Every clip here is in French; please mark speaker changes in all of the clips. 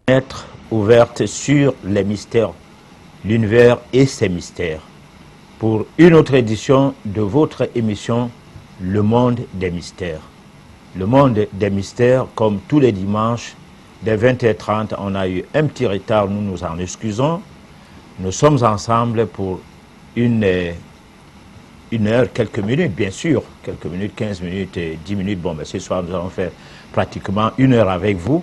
Speaker 1: Être ouverte sur les mystères, l'univers et ses mystères, pour une autre édition de votre émission Le Monde des Mystères. Le Monde des Mystères, comme tous les dimanches, dès 20h30, on a eu un petit retard, nous nous en excusons. Nous sommes ensemble pour une heure, quelques minutes, bien sûr, quelques minutes, 15 minutes, 10 minutes. Bon, ben, ce soir, nous allons faire pratiquement une heure avec vous.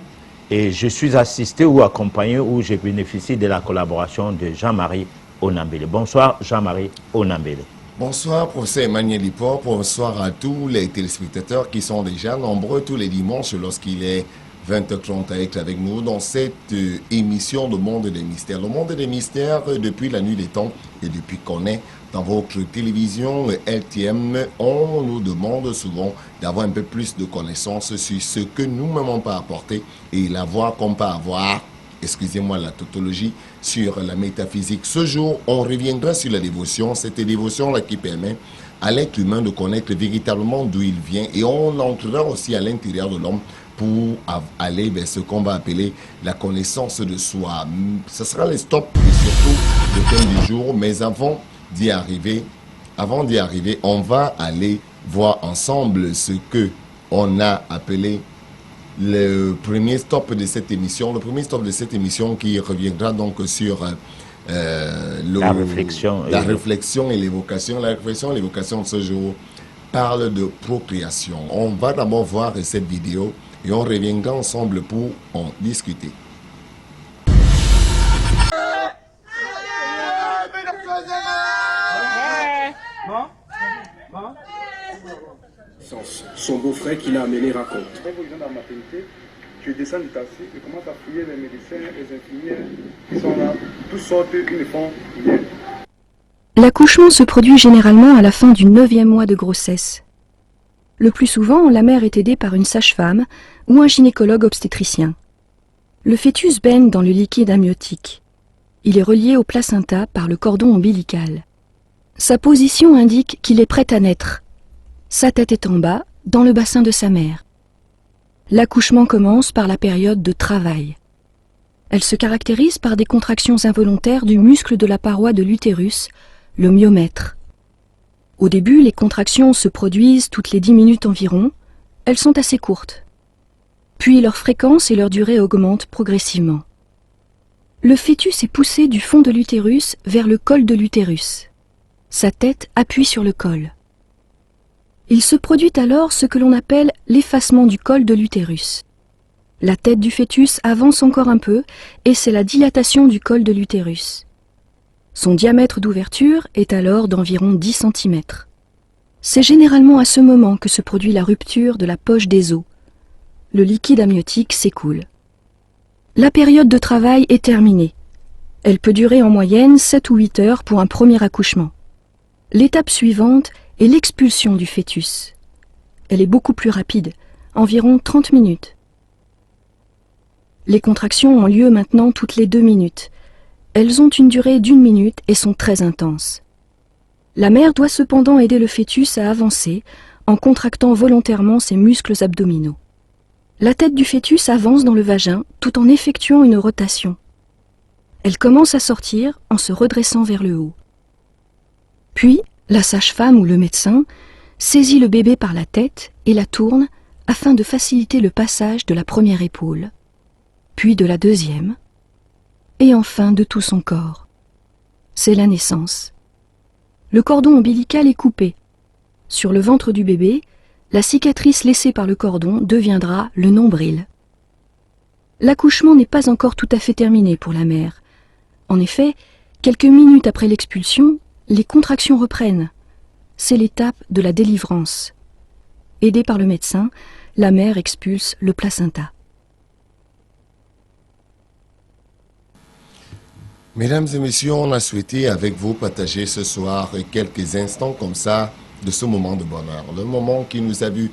Speaker 1: Et je suis assisté ou accompagné ou je bénéficie de la collaboration de Jean-Marie Onambele. Bonsoir, Jean-Marie Onambele.
Speaker 2: Bonsoir, professeur Emmanuel Lipor. Bonsoir à tous les téléspectateurs qui sont déjà nombreux tous les dimanches lorsqu'il est 20h30 à être avec nous dans cette émission Le Monde des Mystères. Le Monde des Mystères, depuis la nuit des temps et depuis qu'on est dans votre télévision LTM, on nous demande souvent d'avoir un peu plus de connaissances sur ce que nous-mêmes on peut apporter et la voix qu'on peut avoir, excusez-moi la tautologie, sur la métaphysique. Ce jour, on reviendra sur la dévotion, cette dévotion-là qui permet à l'être humain de connaître véritablement d'où il vient et on entrera aussi à l'intérieur de l'homme pour aller vers ce qu'on va appeler la connaissance de soi. Ce sera le stop et surtout le thème du jour, mais avant d'y arriver, on va aller voir ensemble ce que on a appelé le premier stop de cette émission. Le premier stop de cette émission qui reviendra donc sur
Speaker 1: la réflexion
Speaker 2: et l'évocation. La réflexion et l'évocation de ce jour parle de procréation. On va d'abord voir cette vidéo et on reviendra ensemble pour en discuter.
Speaker 3: Son beau-frère qui l'a amené raconte.
Speaker 4: Je descends du taxi, je commence à fouiller les médecins, les infirmières qui sont là, toutes sortes, ils me font rien.
Speaker 5: L'accouchement se produit généralement à la fin du 9e mois de grossesse. Le plus souvent, la mère est aidée par une sage-femme ou un gynécologue obstétricien. Le fœtus baigne dans le liquide amniotique. Il est relié au placenta par le cordon ombilical. Sa position indique qu'il est prêt à naître. Sa tête est en bas, dans le bassin de sa mère. L'accouchement commence par la période de travail. Elle se caractérise par des contractions involontaires du muscle de la paroi de l'utérus, le myomètre. Au début, les contractions se produisent toutes les 10 minutes environ. Elles sont assez courtes. Puis leur fréquence et leur durée augmentent progressivement. Le fœtus est poussé du fond de l'utérus vers le col de l'utérus. Sa tête appuie sur le col. Il se produit alors ce que l'on appelle l'effacement du col de l'utérus. La tête du fœtus avance encore un peu et c'est la dilatation du col de l'utérus. Son diamètre d'ouverture est alors d'environ 10 cm. C'est généralement à ce moment que se produit la rupture de la poche des os. Le liquide amniotique s'écoule. La période de travail est terminée. Elle peut durer en moyenne 7 ou 8 heures pour un premier accouchement. L'étape suivante est l'expulsion du fœtus. Elle est beaucoup plus rapide, environ 30 minutes. Les contractions ont lieu maintenant toutes les 2 minutes. Elles ont une durée d'1 minute et sont très intenses. La mère doit cependant aider le fœtus à avancer en contractant volontairement ses muscles abdominaux. La tête du fœtus avance dans le vagin tout en effectuant une rotation. Elle commence à sortir en se redressant vers le haut. Puis, la sage-femme ou le médecin saisit le bébé par la tête et la tourne afin de faciliter le passage de la première épaule, puis de la deuxième, et enfin de tout son corps. C'est la naissance. Le cordon ombilical est coupé. Sur le ventre du bébé, la cicatrice laissée par le cordon deviendra le nombril. L'accouchement n'est pas encore tout à fait terminé pour la mère. En effet, quelques minutes après l'expulsion, les contractions reprennent. C'est l'étape de la délivrance. Aidée par le médecin, la mère expulse le placenta.
Speaker 2: Mesdames et messieurs, on a souhaité avec vous partager ce soir quelques instants comme ça de ce moment de bonheur. Le moment qui nous a vu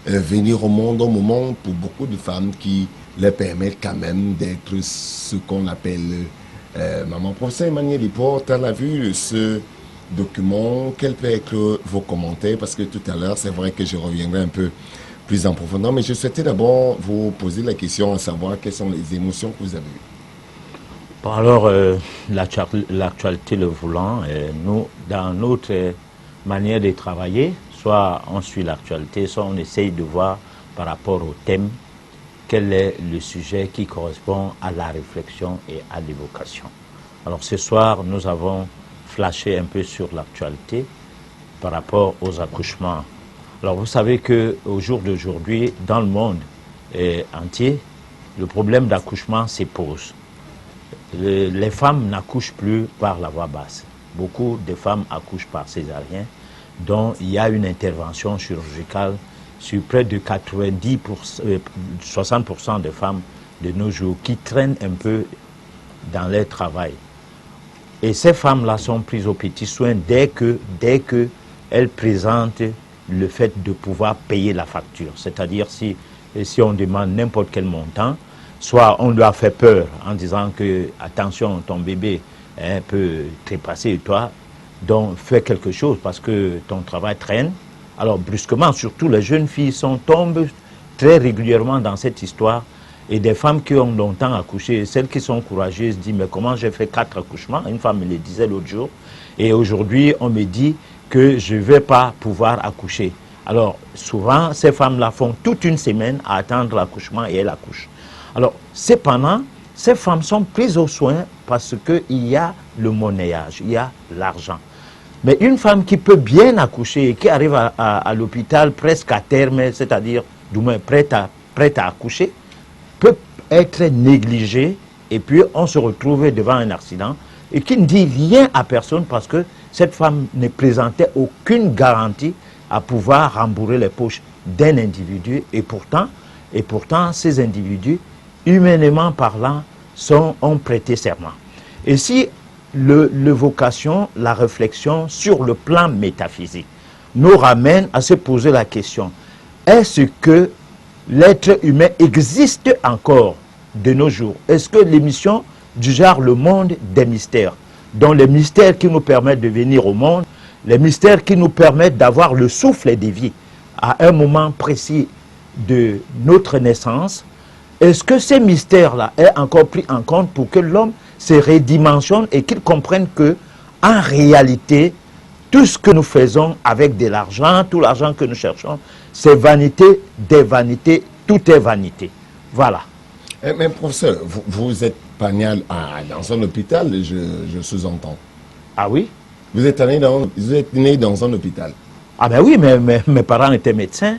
Speaker 2: venir au monde, un moment pour beaucoup de femmes qui leur permettent quand même d'être ce qu'on appelle maman. Professeur Emmanuel Lipor, tu as vu ce document, quels peuvent être vos commentaires? Parce que tout à l'heure, c'est vrai que je reviendrai un peu plus en profondeur. Mais je souhaitais d'abord vous poser la question à savoir quelles sont les émotions que vous avez eues.
Speaker 1: Bon, alors, l'actualité le voulant, nous, dans notre manière de travailler, soit on suit l'actualité, soit on essaye de voir par rapport au thème quel est le sujet qui correspond à la réflexion et à l'évocation. Alors ce soir, nous avons flashé un peu sur l'actualité par rapport aux accouchements. Alors vous savez qu'au jour d'aujourd'hui, dans le monde entier, le problème d'accouchement se pose. Les femmes n'accouchent plus par la voie basse. Beaucoup de femmes accouchent par césarienne, dont il y a une intervention chirurgicale sur près de 60% de femmes de nos jours qui traînent un peu dans leur travail. Et ces femmes-là sont prises au petit soin dès que elles présentent le fait de pouvoir payer la facture. C'est-à-dire si on demande n'importe quel montant, soit on lui a fait peur en disant que attention, ton bébé peut trépasser toi, donc fais quelque chose parce que ton travail traîne. Alors brusquement, surtout les jeunes filles tombent très régulièrement dans cette histoire. Et des femmes qui ont longtemps accouché, celles qui sont courageuses disent mais comment j'ai fait 4 accouchements? Une femme me le disait l'autre jour. Et aujourd'hui, on me dit que je ne vais pas pouvoir accoucher. Alors souvent, ces femmes-là font toute une semaine à attendre l'accouchement et elles accouchent. Alors cependant, ces femmes sont prises au soin parce qu'il y a le monnayage, il y a l'argent. Mais une femme qui peut bien accoucher et qui arrive à l'hôpital presque à terme, c'est-à-dire du moins prête à accoucher, peut être négligée et puis on se retrouve devant un accident et qui ne dit rien à personne parce que cette femme ne présentait aucune garantie à pouvoir rembourrer les poches d'un individu et pourtant ces individus, humainement parlant, ont prêté serment. Et si l'évocation, la réflexion sur le plan métaphysique nous ramène à se poser la question, est-ce que l'être humain existe encore de nos jours? Est-ce que l'émission du genre Le Monde des Mystères, dont les mystères qui nous permettent de venir au monde, les mystères qui nous permettent d'avoir le souffle de vie à un moment précis de notre naissance, est-ce que ces mystères-là est encore pris en compte pour que l'homme se redimensionne et qu'il comprenne que, en réalité, tout ce que nous faisons avec de l'argent, tout l'argent que nous cherchons, c'est vanité des vanités, tout est vanité. Voilà.
Speaker 2: Mais professeur, vous êtes pas né dans un hôpital, je sous-entends.
Speaker 1: Ah oui?
Speaker 2: Vous êtes né dans un hôpital.
Speaker 1: Ah ben oui, mais mes parents étaient médecins.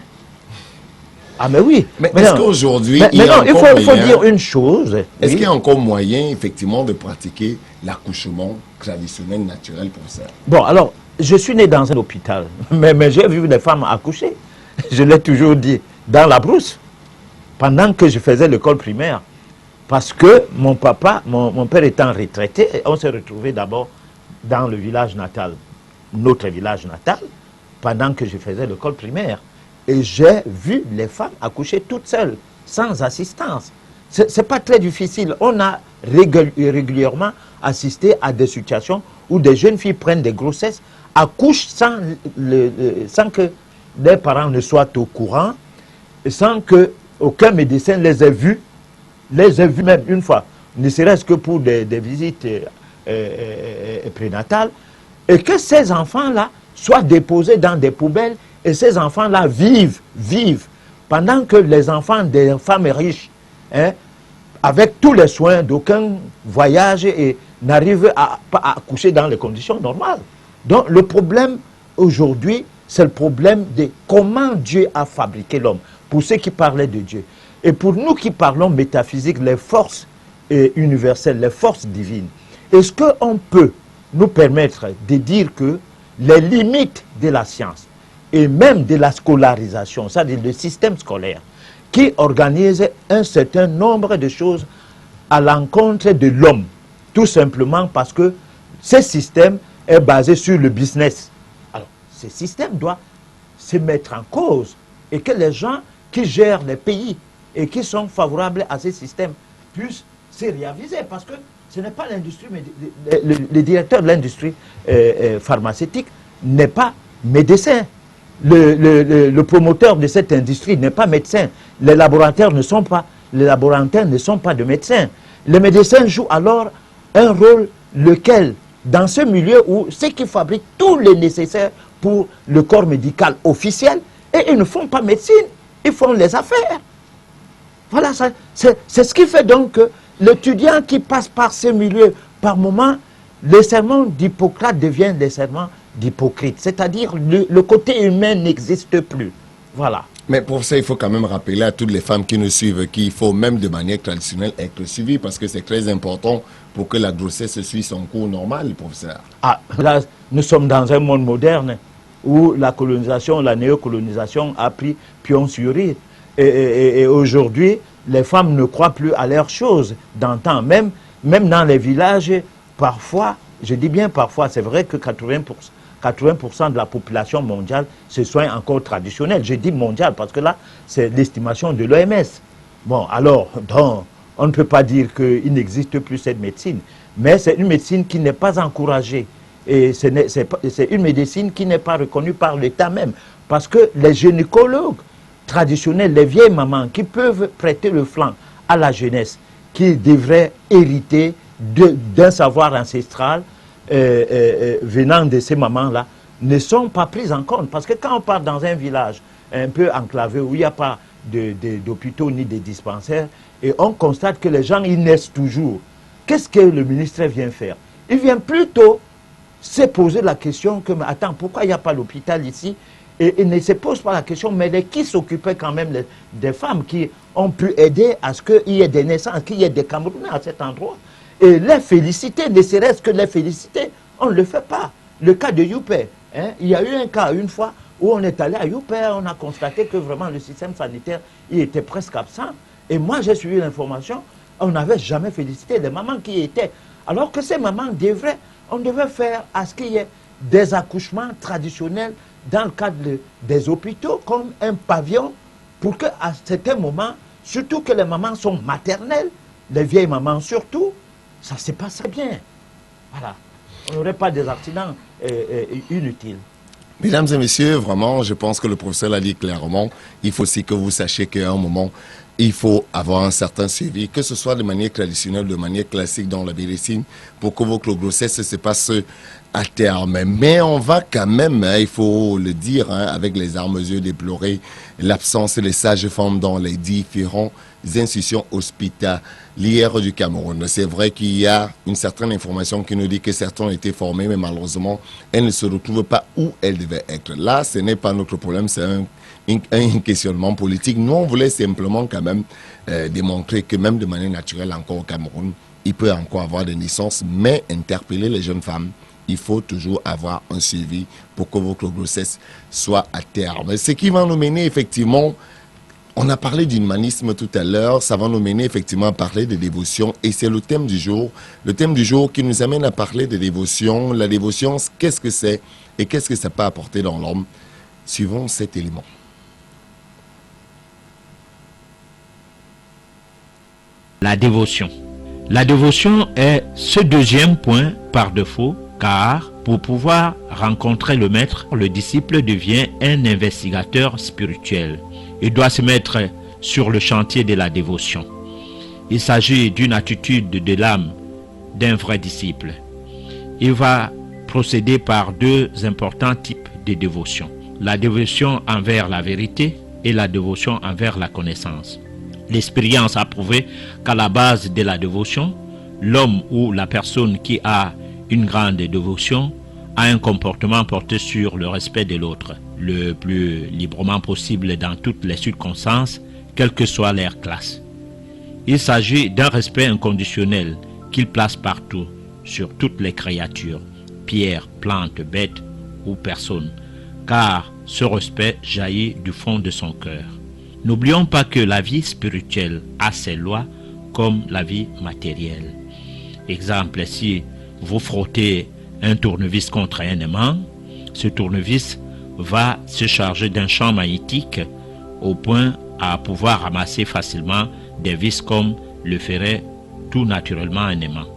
Speaker 1: Ah mais oui.
Speaker 2: Mais est-ce qu'aujourd'hui,
Speaker 1: il faut dire une chose.
Speaker 2: Est-ce qu'il y a encore moyen, effectivement, de pratiquer l'accouchement traditionnel, naturel, professeur?
Speaker 1: Bon, alors, je suis né dans un hôpital, mais j'ai vu des femmes accoucher. Je l'ai toujours dit, dans la brousse, pendant que je faisais l'école primaire. Parce que mon père étant retraité, on s'est retrouvé d'abord dans le village natal, notre village natal, pendant que je faisais l'école primaire. Et j'ai vu les femmes accoucher toutes seules, sans assistance. Ce n'est pas très difficile. On a régulièrement assisté à des situations où des jeunes filles prennent des grossesses, accouchent sans que les parents ne soient au courant, sans qu'aucun médecin les ait vus même une fois, ne serait-ce que pour des visites prénatales, et que ces enfants-là soient déposés dans des poubelles et ces enfants-là vivent, pendant que les enfants des femmes riches, avec tous les soins d'aucun voyage, et n'arrivent pas à accoucher dans les conditions normales. Donc le problème aujourd'hui, c'est le problème de comment Dieu a fabriqué l'homme, pour ceux qui parlaient de Dieu. Et pour nous qui parlons métaphysique, les forces universelles, les forces divines, est-ce qu'on peut nous permettre de dire que les limites de la science et même de la scolarisation, c'est-à-dire le système scolaire, qui organise un certain nombre de choses à l'encontre de l'homme, tout simplement parce que ce système est basé sur le business. Alors, ce système doit se mettre en cause et que les gens qui gèrent les pays et qui sont favorables à ce système puissent se réaviser, parce que ce n'est pas l'industrie, mais le directeur de l'industrie pharmaceutique n'est pas médecin. le promoteur de cette industrie n'est pas médecin. Les laboratoires ne sont pas de médecins. Les médecins jouent alors un rôle lequel, dans ce milieu où c'est qu'ils fabriquent tout le nécessaire pour le corps médical officiel, et ils ne font pas médecine, ils font les affaires. Voilà, c'est ce qui fait donc que l'étudiant qui passe par ce milieu, par moment, le serment d'Hippocrate devient le serment d'Hypocrite. C'est-à-dire le côté humain n'existe plus. Voilà.
Speaker 2: Mais pour ça, il faut quand même rappeler à toutes les femmes qui nous suivent qu'il faut même de manière traditionnelle être suivi parce que c'est très important pour que la grossesse suive son cours normal, professeur.
Speaker 1: Ah, là, nous sommes dans un monde moderne où la colonisation, la néocolonisation a pris pion sur rue. Et aujourd'hui, les femmes ne croient plus à leurs choses d'antan. Même dans les villages, parfois, je dis bien parfois, c'est vrai que 80% de la population mondiale se soigne encore traditionnelle. Je dis mondiale parce que là, c'est l'estimation de l'OMS. Bon, alors, on ne peut pas dire qu'il n'existe plus cette médecine, mais c'est une médecine qui n'est pas encouragée. Et c'est une médecine qui n'est pas reconnue par l'État même. Parce que les gynécologues traditionnels, les vieilles mamans qui peuvent prêter le flanc à la jeunesse, qui devraient hériter d'un savoir ancestral venant de ces mamans-là, ne sont pas prises en compte. Parce que quand on part dans un village un peu enclavé où il n'y a pas d'hôpitaux ni de dispensaires, et on constate que les gens, ils naissent toujours, qu'est-ce que le ministre vient faire? Il vient plutôt se poser la question que, mais attends, pourquoi il n'y a pas l'hôpital ici? Et il ne se pose pas la question, mais qui s'occupait quand même des femmes qui ont pu aider à ce qu'il y ait des naissances, qu'il y ait des Camerounais à cet endroit? Et les féliciter, ne serait-ce que les féliciter, on ne le fait pas. Le cas de Youpé, hein, il y a eu un cas une fois où on est allé à Youpé, on a constaté que vraiment le système sanitaire, il était presque absent. Et moi, j'ai suivi l'information, on n'avait jamais félicité les mamans qui y étaient. Alors que ces mamans on devait faire à ce qu'il y ait des accouchements traditionnels dans le cadre des hôpitaux, comme un pavillon, pour qu'à certains moments, surtout que les mamans sont maternelles, les vieilles mamans surtout, ça se passe bien. Voilà. On n'aurait pas des accidents inutiles.
Speaker 2: Mesdames et messieurs, vraiment, je pense que le professeur l'a dit clairement. Il faut aussi que vous sachiez qu'à un moment, il faut avoir un certain suivi, que ce soit de manière traditionnelle, de manière classique dans la médecine, pour que votre grossesse se passe à terme. Mais on va quand même, il faut le dire, avec les larmes aux yeux déplorer l'absence des sages-femmes dans les différentes institutions hospitalières du Cameroun. C'est vrai qu'il y a une certaine information qui nous dit que certains ont été formés, mais malheureusement, elles ne se retrouvent pas où elles devaient être. Là, ce n'est pas notre problème, c'est un questionnement politique. Nous, on voulait simplement quand même démontrer que même de manière naturelle, encore au Cameroun, il peut encore avoir des naissances, mais interpeller les jeunes femmes, il faut toujours avoir un suivi pour que votre grossesse soit à terme. Ce qui va nous mener effectivement, on a parlé d'humanisme tout à l'heure, ça va nous mener effectivement à parler de dévotion et c'est le thème du jour qui nous amène à parler de dévotion. La dévotion, qu'est-ce que c'est et qu'est-ce que ça peut apporter dans l'homme? Suivons cet élément.
Speaker 6: La dévotion. La dévotion est ce deuxième point par défaut, car pour pouvoir rencontrer le maître, le disciple devient un investigateur spirituel. Il doit se mettre sur le chantier de la dévotion. Il s'agit d'une attitude de l'âme d'un vrai disciple. Il va procéder par deux importants types de dévotion. La dévotion envers la vérité et la dévotion envers la connaissance. L'expérience a prouvé qu'à la base de la dévotion, l'homme ou la personne qui a une grande dévotion a un comportement porté sur le respect de l'autre, le plus librement possible dans toutes les circonstances, quelle que soit leur classe. Il s'agit d'un respect inconditionnel qu'il place partout, sur toutes les créatures, pierres, plantes, bêtes ou personnes, car ce respect jaillit du fond de son cœur. N'oublions pas que la vie spirituelle a ses lois comme la vie matérielle. Exemple, si vous frottez un tournevis contre un aimant, ce tournevis va se charger d'un champ magnétique au point à pouvoir ramasser facilement des vis comme le ferait tout naturellement un aimant.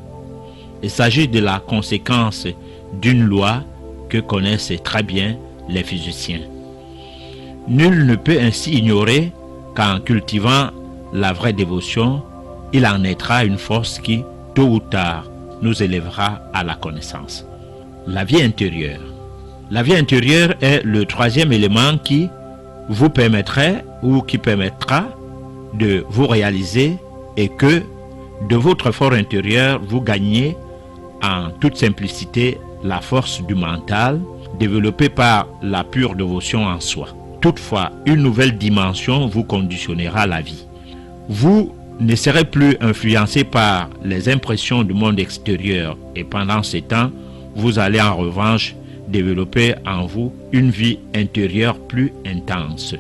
Speaker 6: Il s'agit de la conséquence d'une loi que connaissent très bien les physiciens. Nul ne peut ainsi ignorer qu'en cultivant la vraie dévotion, il en naîtra une force qui, tôt ou tard, nous élèvera à la connaissance. La vie intérieure. La vie intérieure est le troisième élément qui vous permettrait ou qui permettra de vous réaliser et que de votre fort intérieur, vous gagnez en toute simplicité la force du mental développée par la pure dévotion en soi. Toutefois, une nouvelle dimension vous conditionnera la vie. Vous ne serez plus influencé par les impressions du monde extérieur et pendant ces temps, vous allez en revanche développer en vous une vie intérieure plus intense.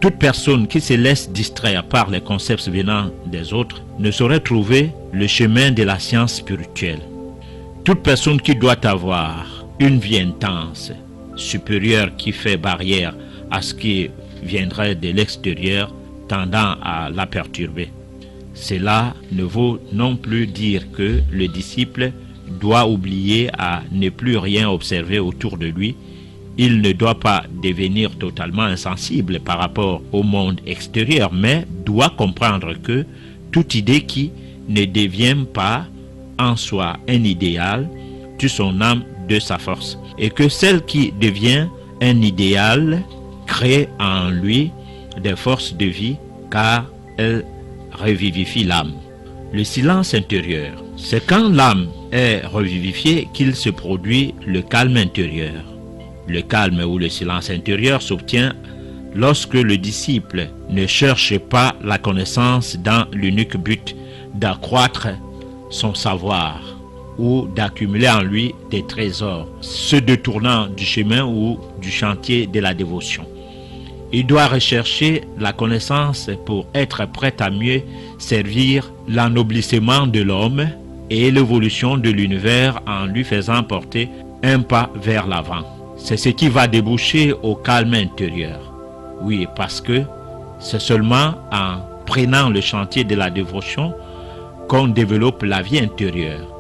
Speaker 6: Toute personne qui se laisse distraire par les concepts venant des autres ne saurait trouver le chemin de la science spirituelle. Toute personne qui doit avoir une vie intense, supérieure, qui fait barrière à ce qui viendrait de l'extérieur, tendant à la perturber. Cela ne vaut non plus dire que le disciple doit oublier à ne plus rien observer autour de lui. Il ne doit pas devenir totalement insensible par rapport au monde extérieur, mais doit comprendre que toute idée qui ne devient pas en soi un idéal tue son âme de sa force, et que celle qui devient un idéal crée en lui des forces de vie, car elle revivifie l'âme. Le silence intérieur, c'est quand l'âme est revivifiée qu'il se produit le calme intérieur. Le calme ou le silence intérieur s'obtient lorsque le disciple ne cherche pas la connaissance dans l'unique but d'accroître son savoir ou d'accumuler en lui des trésors, se détournant du chemin ou du chantier de la dévotion. Il doit rechercher la connaissance pour être prêt à mieux servir l'ennoblissement de l'homme et l'évolution de l'univers en lui faisant porter un pas vers l'avant. C'est ce qui va déboucher au calme intérieur. Oui, parce que c'est seulement en prenant le chantier de la dévotion qu'on développe la vie intérieure.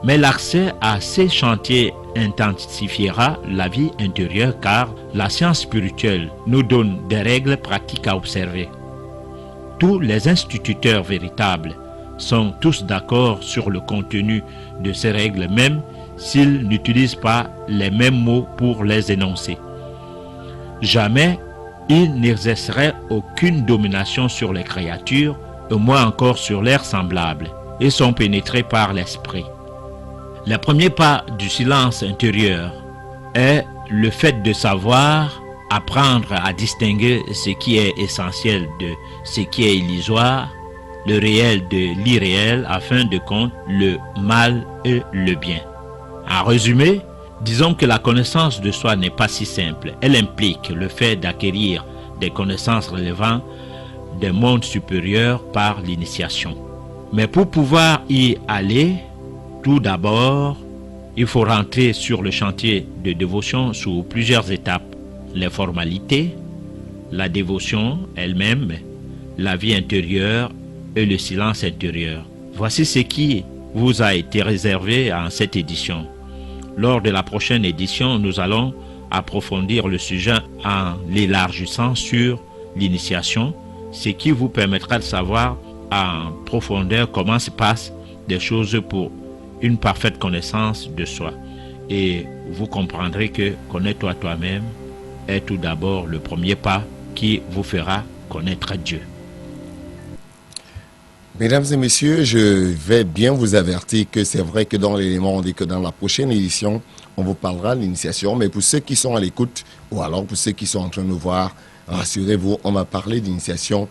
Speaker 6: Mais l'accès à ces chantiers intensifiera la vie intérieure car la science spirituelle nous donne des règles pratiques à observer. Tous les instituteurs véritables sont tous d'accord sur le contenu de ces règles, même s'ils n'utilisent pas les mêmes mots pour les énoncer. Jamais ils n'exerceraient aucune domination sur les créatures, et moins encore sur leurs semblables, et sont pénétrés par l'esprit. Le premier pas du silence intérieur est le fait de savoir apprendre à distinguer ce qui est essentiel de ce qui est illusoire, le réel de l'irréel, afin de compter le mal et le bien. En résumé, disons que la connaissance de soi n'est pas si simple. Elle implique le fait d'acquérir des connaissances relevant des mondes supérieurs par l'initiation. Mais pour pouvoir y aller, tout d'abord, il faut rentrer sur le chantier de dévotion sous plusieurs étapes. Les formalités, la dévotion elle-même, la vie intérieure et le silence intérieur. Voici ce qui vous a été réservé en cette édition. Lors de la prochaine édition, nous allons approfondir le sujet en l'élargissant sur l'initiation, ce qui vous permettra de savoir en profondeur comment se passent des choses pour une parfaite connaissance de soi. Et vous comprendrez que connais-toi toi-même est tout d'abord le premier pas qui vous fera connaître Dieu.
Speaker 2: Mesdames et messieurs, je vais bien vous avertir que c'est vrai que dans l'élément, on dit que dans la prochaine édition, on vous parlera de l'initiation, mais pour ceux qui sont à l'écoute, ou alors pour ceux qui sont en train de nous voir, rassurez-vous, on va parler d'initiation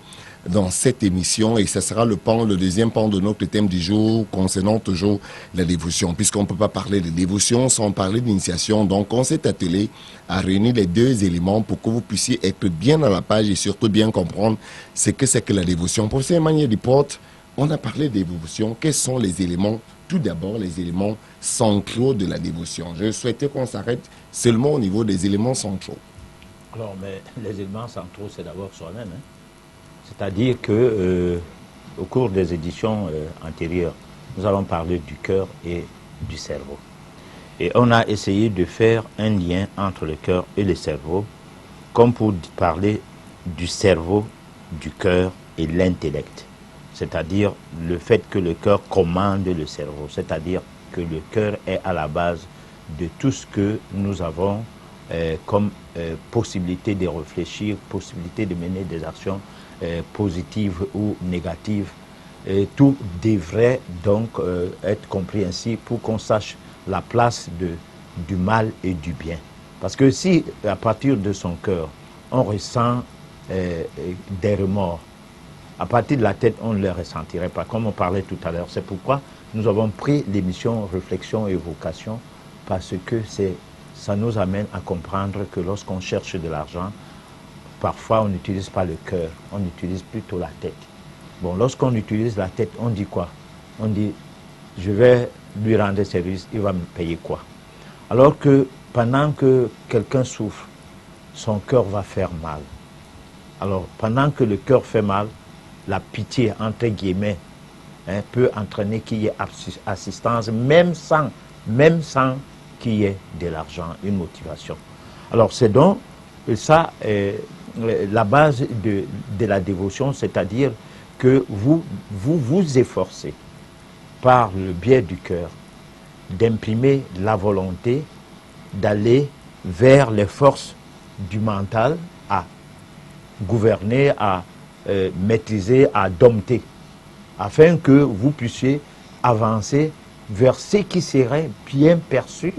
Speaker 2: dans cette émission et ce sera le deuxième pan de notre thème du jour concernant toujours la dévotion, puisqu'on ne peut pas parler de dévotion sans parler d'initiation. Donc on s'est attelé à réunir les deux éléments pour que vous puissiez être bien à la page et surtout bien comprendre ce que c'est que la dévotion. Professeur Emmanuel Liporte, on a parlé de dévotion. Quels sont les éléments, tout d'abord les éléments centraux de la dévotion? Je souhaitais qu'on s'arrête seulement au niveau des éléments centraux.
Speaker 1: Alors, mais les éléments centraux, c'est d'abord soi-même. C'est-à-dire que au cours des éditions antérieures, nous allons parler du cœur et du cerveau. Et on a essayé de faire un lien entre le cœur et le cerveau comme pour parler du cerveau, du cœur et l'intellect. C'est-à-dire le fait que le cœur commande le cerveau, c'est-à-dire que le cœur est à la base de tout ce que nous avons comme possibilité de réfléchir, possibilité de mener des actions positives ou négatives. Et tout devrait donc être compris ainsi pour qu'on sache la place du mal et du bien. Parce que si à partir de son cœur, on ressent des remords, à partir de la tête, on ne les ressentirait pas, comme on parlait tout à l'heure. C'est pourquoi nous avons pris l'émission Réflexion et Vocation, parce que ça nous amène à comprendre que lorsqu'on cherche de l'argent, parfois on n'utilise pas le cœur, on utilise plutôt la tête. Bon, lorsqu'on utilise la tête, on dit quoi? On dit, je vais lui rendre service, il va me payer quoi? Alors que pendant que quelqu'un souffre, son cœur va faire mal. Alors, pendant que le cœur fait mal, la pitié, entre guillemets, peut entraîner qu'il y ait assistance, même sans qu'il y ait de l'argent, une motivation. Alors, c'est donc ça, la base de la dévotion, c'est-à-dire que vous vous efforcez, par le biais du cœur, d'imprimer la volonté d'aller vers les forces du mental à gouverner, à maîtriser, à dompter, afin que vous puissiez avancer vers ce qui serait bien perçu,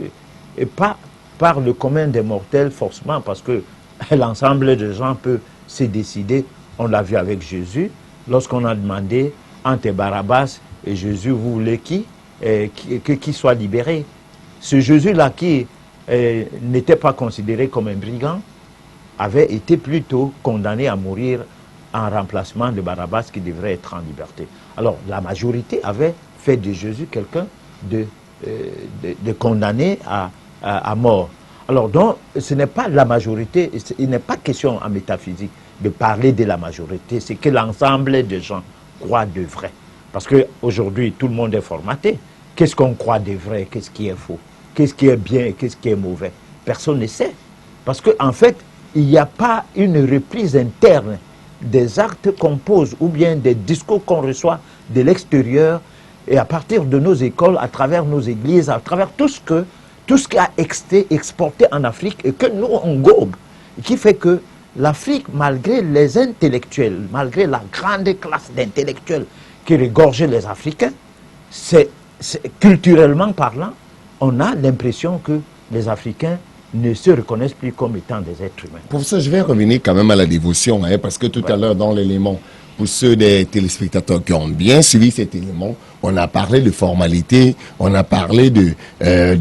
Speaker 1: et pas par le commun des mortels forcément, parce que l'ensemble des gens peut se décider. On l'a vu avec Jésus, lorsqu'on a demandé entre Barabbas et Jésus, vous voulez qui soit libéré. Ce Jésus-là qui n'était pas considéré comme un brigand, avait été plutôt condamné à mourir en remplacement de Barabbas qui devrait être en liberté. Alors la majorité avait fait de Jésus quelqu'un de condamné à mort. Alors donc ce n'est pas la majorité, il n'est pas question en métaphysique de parler de la majorité, c'est que l'ensemble des gens croient de vrai. Parce qu'aujourd'hui tout le monde est formaté. Qu'est-ce qu'on croit de vrai, qu'est-ce qui est faux, qu'est-ce qui est bien et qu'est-ce qui est mauvais? Personne ne sait. Parce qu'en fait, il n'y a pas une reprise interne des actes qu'on pose ou bien des discours qu'on reçoit de l'extérieur et à partir de nos écoles, à travers nos églises, à travers tout ce qui a été exporté en Afrique et que nous on gobe, qui fait que l'Afrique, malgré les intellectuels, malgré la grande classe d'intellectuels qui regorgeait les Africains, culturellement parlant, on a l'impression que les Africains ne se reconnaissent plus comme étant des êtres humains.
Speaker 2: Pour ça, je vais revenir quand même à la dévotion, parce que tout à l'heure, dans l'élément, pour ceux des téléspectateurs qui ont bien suivi cet élément, on a parlé de formalité, on a parlé de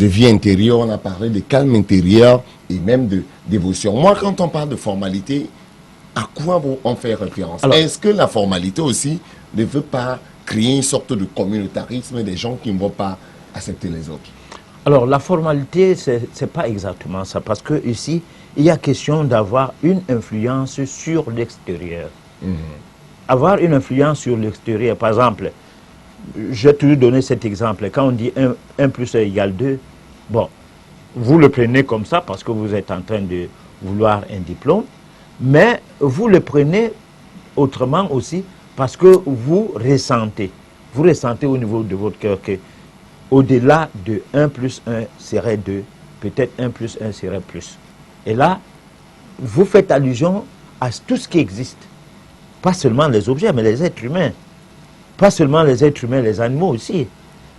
Speaker 2: vie intérieure, on a parlé de calme intérieur et même de dévotion. Moi, quand on parle de formalité, à quoi on fait référence? Est-ce que la formalité aussi ne veut pas créer une sorte de communautarisme des gens qui ne vont pas accepter les autres?
Speaker 1: Alors la formalité, c'est pas exactement ça, parce que ici, il y a question d'avoir une influence sur l'extérieur. Avoir une influence sur l'extérieur, par exemple, j'ai toujours donné cet exemple, quand on dit 1 plus 1 égale 2, bon, vous le prenez comme ça parce que vous êtes en train de vouloir un diplôme, mais vous le prenez autrement aussi parce que vous ressentez au niveau de votre cœur que au-delà de 1 plus 1 serait 2, peut-être 1 plus 1 serait plus. Et là, vous faites allusion à tout ce qui existe. Pas seulement les objets, mais les êtres humains. Pas seulement les êtres humains, les animaux aussi.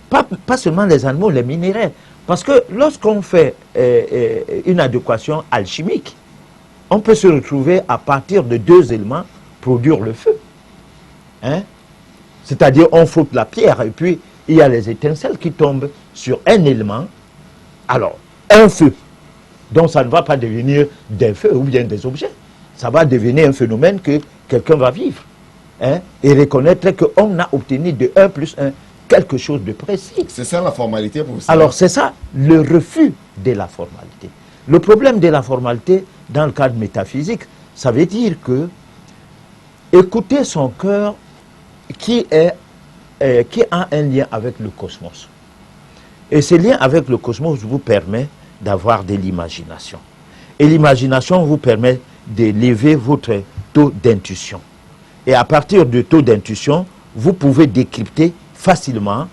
Speaker 1: Pas seulement les animaux, les minéraux. Parce que lorsqu'on fait une adéquation alchimique, on peut se retrouver à partir de 2 éléments produire le feu. C'est-à-dire on frotte la pierre et puis il y a les étincelles qui tombent sur un élément. Alors, un feu. Donc ça ne va pas devenir des feux ou bien des objets. Ça va devenir un phénomène que quelqu'un va vivre. Et reconnaître qu'on a obtenu de 1 plus 1 quelque chose de précis.
Speaker 2: C'est ça la formalité pour ça.
Speaker 1: Alors c'est ça le refus de la formalité. Le problème de la formalité dans le cadre métaphysique, ça veut dire que écouter son cœur qui a un lien avec le cosmos. Et ce lien avec le cosmos vous permet d'avoir de l'imagination. Et l'imagination vous permet d'élever votre taux d'intuition. Et à partir du taux d'intuition, vous pouvez décrypter facilement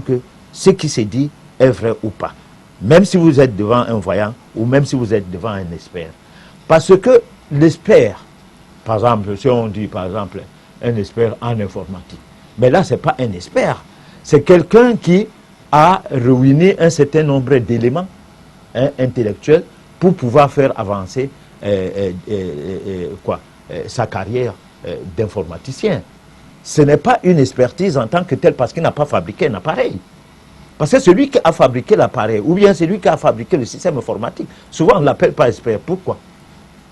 Speaker 1: que ce qui se dit est vrai ou pas. Même si vous êtes devant un voyant ou même si vous êtes devant un expert. Parce que l'expert, par exemple, si on dit par exemple un expert en informatique, mais là, ce n'est pas un expert. C'est quelqu'un qui a réuni un certain nombre d'éléments intellectuels pour pouvoir faire avancer sa carrière d'informaticien. Ce n'est pas une expertise en tant que telle parce qu'il n'a pas fabriqué un appareil. Parce que celui qui a fabriqué l'appareil, ou bien celui qui a fabriqué le système informatique, souvent on ne l'appelle pas expert. Pourquoi?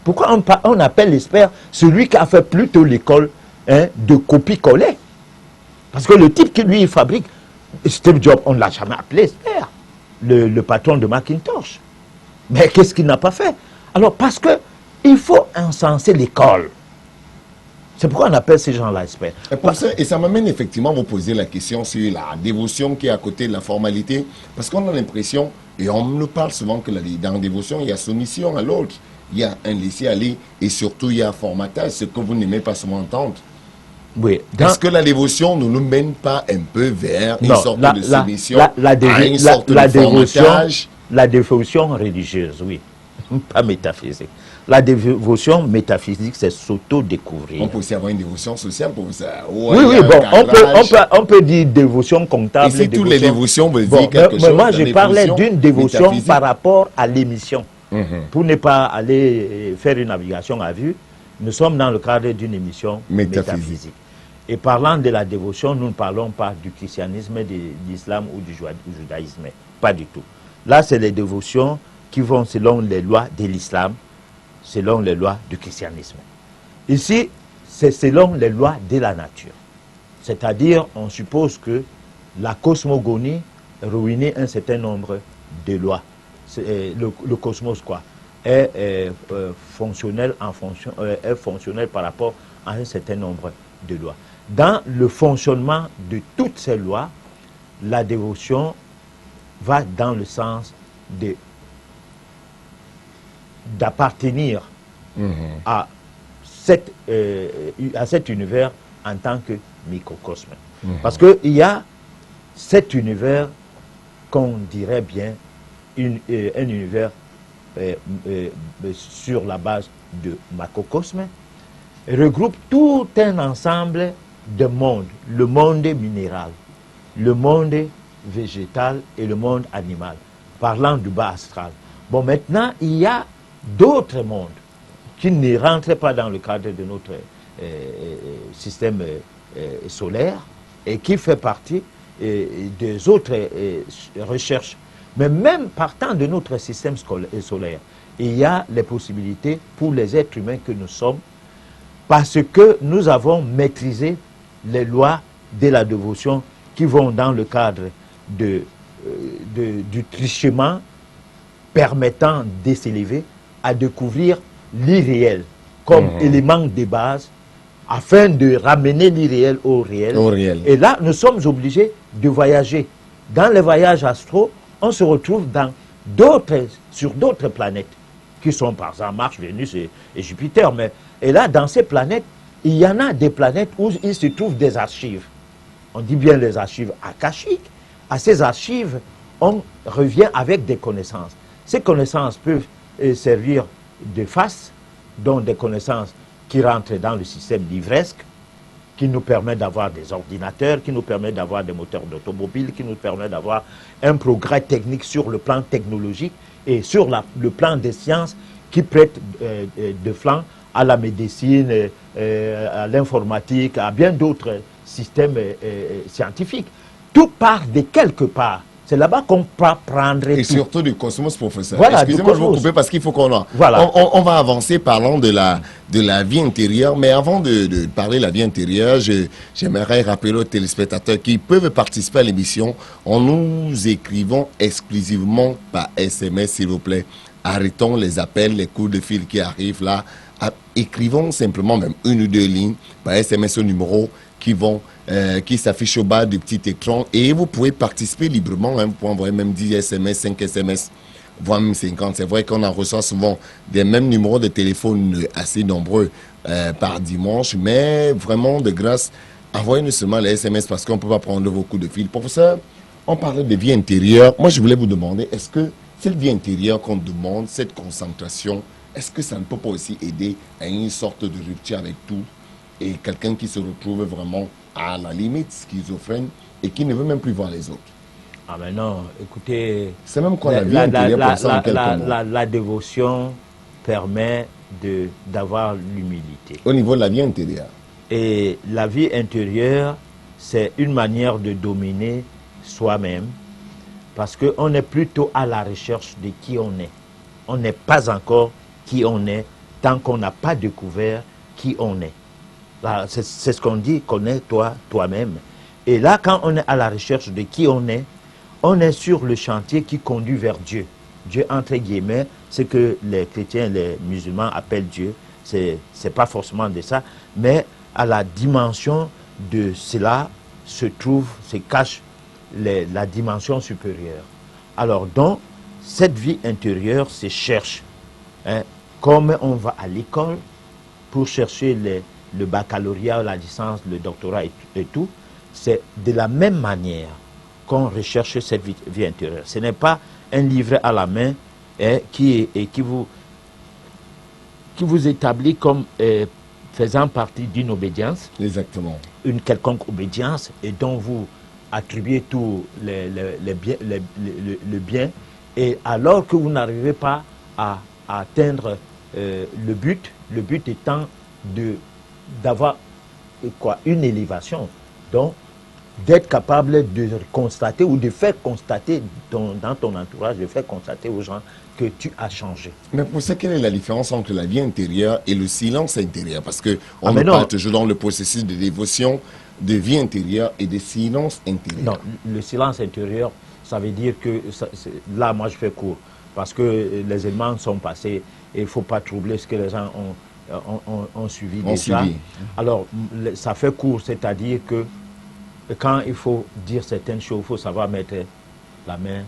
Speaker 1: Pourquoi on appelle l'expert celui qui a fait plutôt l'école de copie-coller? Parce que le type qui lui fabrique, Steve Jobs, on ne l'a jamais appelé expert, le patron de Macintosh. Mais qu'est-ce qu'il n'a pas fait? Alors parce qu'il faut encenser l'école. C'est pourquoi on appelle ces gens-là experts.
Speaker 2: Et ça m'amène effectivement à vous poser la question sur la dévotion qui est à côté de la formalité. Parce qu'on a l'impression, et on nous parle souvent que dans la dévotion, il y a soumission à l'autre, il y a un laisser-aller, et surtout il y a un formatage, ce que vous n'aimez pas souvent entendre.
Speaker 1: Oui.
Speaker 2: Est-ce que la dévotion ne nous mène pas un peu vers une sorte de soumission,
Speaker 1: une sorte de formatage? La dévotion religieuse, oui, pas métaphysique. La dévotion métaphysique, c'est s'auto-découvrir.
Speaker 2: On peut aussi avoir une dévotion sociale pour ça.
Speaker 1: Oui, bon, on peut dire dévotion comptable.
Speaker 2: Et si toutes les dévotions veulent dire quelque chose.
Speaker 1: Mais moi, je parlais d'une dévotion par rapport à l'émission. Pour ne pas aller faire une navigation à vue, nous sommes dans le cadre d'une émission métaphysique. Et parlant de la dévotion, nous ne parlons pas du christianisme, de l'islam ou du judaïsme. Pas du tout. Là, c'est les dévotions qui vont selon les lois de l'islam, selon les lois du christianisme. Ici, c'est selon les lois de la nature. C'est-à-dire, on suppose que la cosmogonie réunit un certain nombre de lois. Le cosmos, est fonctionnel est fonctionnel par rapport à un certain nombre de lois. Dans le fonctionnement de toutes ces lois, la dévotion va dans le sens d'appartenir à cet univers en tant que microcosme. Parce qu'il y a cet univers qu'on dirait bien un univers sur la base de macrocosme, regroupe tout un ensemble de mondes, le monde minéral, le monde végétal et le monde animal, parlant du bas astral. Bon, maintenant, il y a d'autres mondes qui ne rentrent pas dans le cadre de notre système solaire et qui fait partie des autres recherches. Mais même partant de notre système solaire, il y a les possibilités pour les êtres humains que nous sommes parce que nous avons maîtrisé les lois de la dévotion qui vont dans le cadre du trichement permettant de s'élever à découvrir l'irréel comme élément de base afin de ramener l'irréel au réel. Et là, nous sommes obligés de voyager. Dans les voyages astraux, on se retrouve sur d'autres planètes qui sont par exemple Mars, Vénus et Jupiter. Et là, dans ces planètes, il y en a des planètes où il se trouve des archives. On dit bien les archives akashiques. À ces archives, on revient avec des connaissances. Ces connaissances peuvent servir de face, donc des connaissances qui rentrent dans le système livresque, qui nous permet d'avoir des ordinateurs, qui nous permet d'avoir des moteurs d'automobile, qui nous permet d'avoir un progrès technique sur le plan technologique et sur le plan des sciences qui prêtent de flanc à la médecine, à l'informatique, à bien d'autres systèmes scientifiques. Tout part de quelque part. C'est là-bas qu'on peut prendre
Speaker 2: et
Speaker 1: tout.
Speaker 2: Surtout du cosmos, professeur.
Speaker 1: Voilà,
Speaker 2: excusez-moi de vous couper parce qu'il faut qu'on on va avancer parlant de la vie intérieure. Mais avant de parler de la vie intérieure, j'aimerais rappeler aux téléspectateurs qui peuvent participer à l'émission en nous écrivant exclusivement par SMS, s'il vous plaît. Arrêtons les appels, les coups de fil qui arrivent là. Écrivons simplement même une ou deux lignes par SMS au numéro qui s'affiche au bas du petit écran et vous pouvez participer librement. Vous pouvez envoyer même 10 SMS, 5 SMS. voire même 50. C'est vrai qu'on en reçoit souvent des mêmes numéros de téléphone assez nombreux par dimanche, mais vraiment de grâce, envoyez-nous seulement les SMS parce qu'on ne peut pas prendre vos coups de fil. Professeur, on parlait de vie intérieure. Moi, je voulais vous demander, est-ce que cette vie intérieure qu'on demande, cette concentration, est-ce que ça ne peut pas aussi aider à une sorte de rupture avec tout et quelqu'un qui se retrouve vraiment à la limite schizophrène et qui ne veut même plus voir les autres?
Speaker 1: Ah mais non, écoutez,
Speaker 2: C'est même quoi la vie intérieure pour ça en quelques mots?
Speaker 1: la dévotion permet d'avoir l'humilité.
Speaker 2: Au niveau de la vie intérieure.
Speaker 1: Et la vie intérieure, c'est une manière de dominer soi-même, parce qu'on est plutôt à la recherche de qui on est. On n'est pas encore qui on est tant qu'on n'a pas découvert qui on est. C'est ce qu'on dit, connais-toi toi-même. Et là, quand on est à la recherche de qui on est sur le chantier qui conduit vers Dieu. Dieu, entre guillemets, ce que les chrétiens, les musulmans appellent Dieu, c'est pas forcément de ça, mais à la dimension de cela se cache la dimension supérieure. Alors, donc, cette vie intérieure se cherche. Hein, comme on va à l'école pour chercher le baccalauréat, la licence, le doctorat et tout, c'est de la même manière qu'on recherche cette vie intérieure. Ce n'est pas un livret à la main qui vous établit comme faisant partie d'une obédience.
Speaker 2: Exactement.
Speaker 1: Une quelconque obédience et dont vous attribuez tout le bien. Et alors que vous n'arrivez pas à atteindre le but étant d'avoir une élévation. Donc, d'être capable de constater ou de faire constater dans ton entourage, de faire constater aux gens que tu as changé.
Speaker 2: Mais pour ça, quelle est la différence entre la vie intérieure et le silence intérieur? Parce qu'on parle toujours dans le processus de dévotion, de vie intérieure et de silence intérieur.
Speaker 1: Non, le silence intérieur, ça veut dire que, là, moi je fais court, parce que les éléments sont passés et il ne faut pas troubler ce que les gens ont suivi déjà. Alors, ça fait court, c'est-à-dire que quand il faut dire certaines choses, il faut savoir mettre la main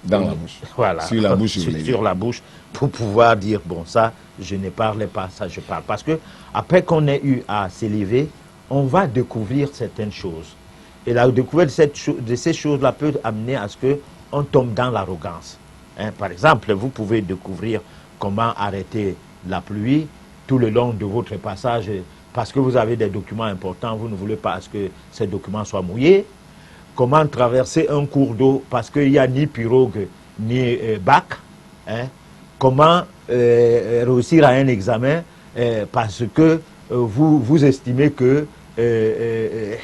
Speaker 2: dans la bouche.
Speaker 1: Voilà.
Speaker 2: Sur la bouche,
Speaker 1: sur la bouche, pour pouvoir dire, bon, ça, je ne parlais pas, ça, je parle. Parce que après qu'on ait eu à s'élever, on va découvrir certaines choses. Et la découverte de ces choses-là peut amener à ce qu'on tombe dans l'arrogance. Hein, par exemple, vous pouvez découvrir comment arrêter la pluie tout le long de votre passage. Parce que vous avez des documents importants, vous ne voulez pas que ces documents soient mouillés. Comment traverser un cours d'eau parce qu'il n'y a ni pirogue ni bac. Hein. Comment réussir à un examen parce que vous estimez que le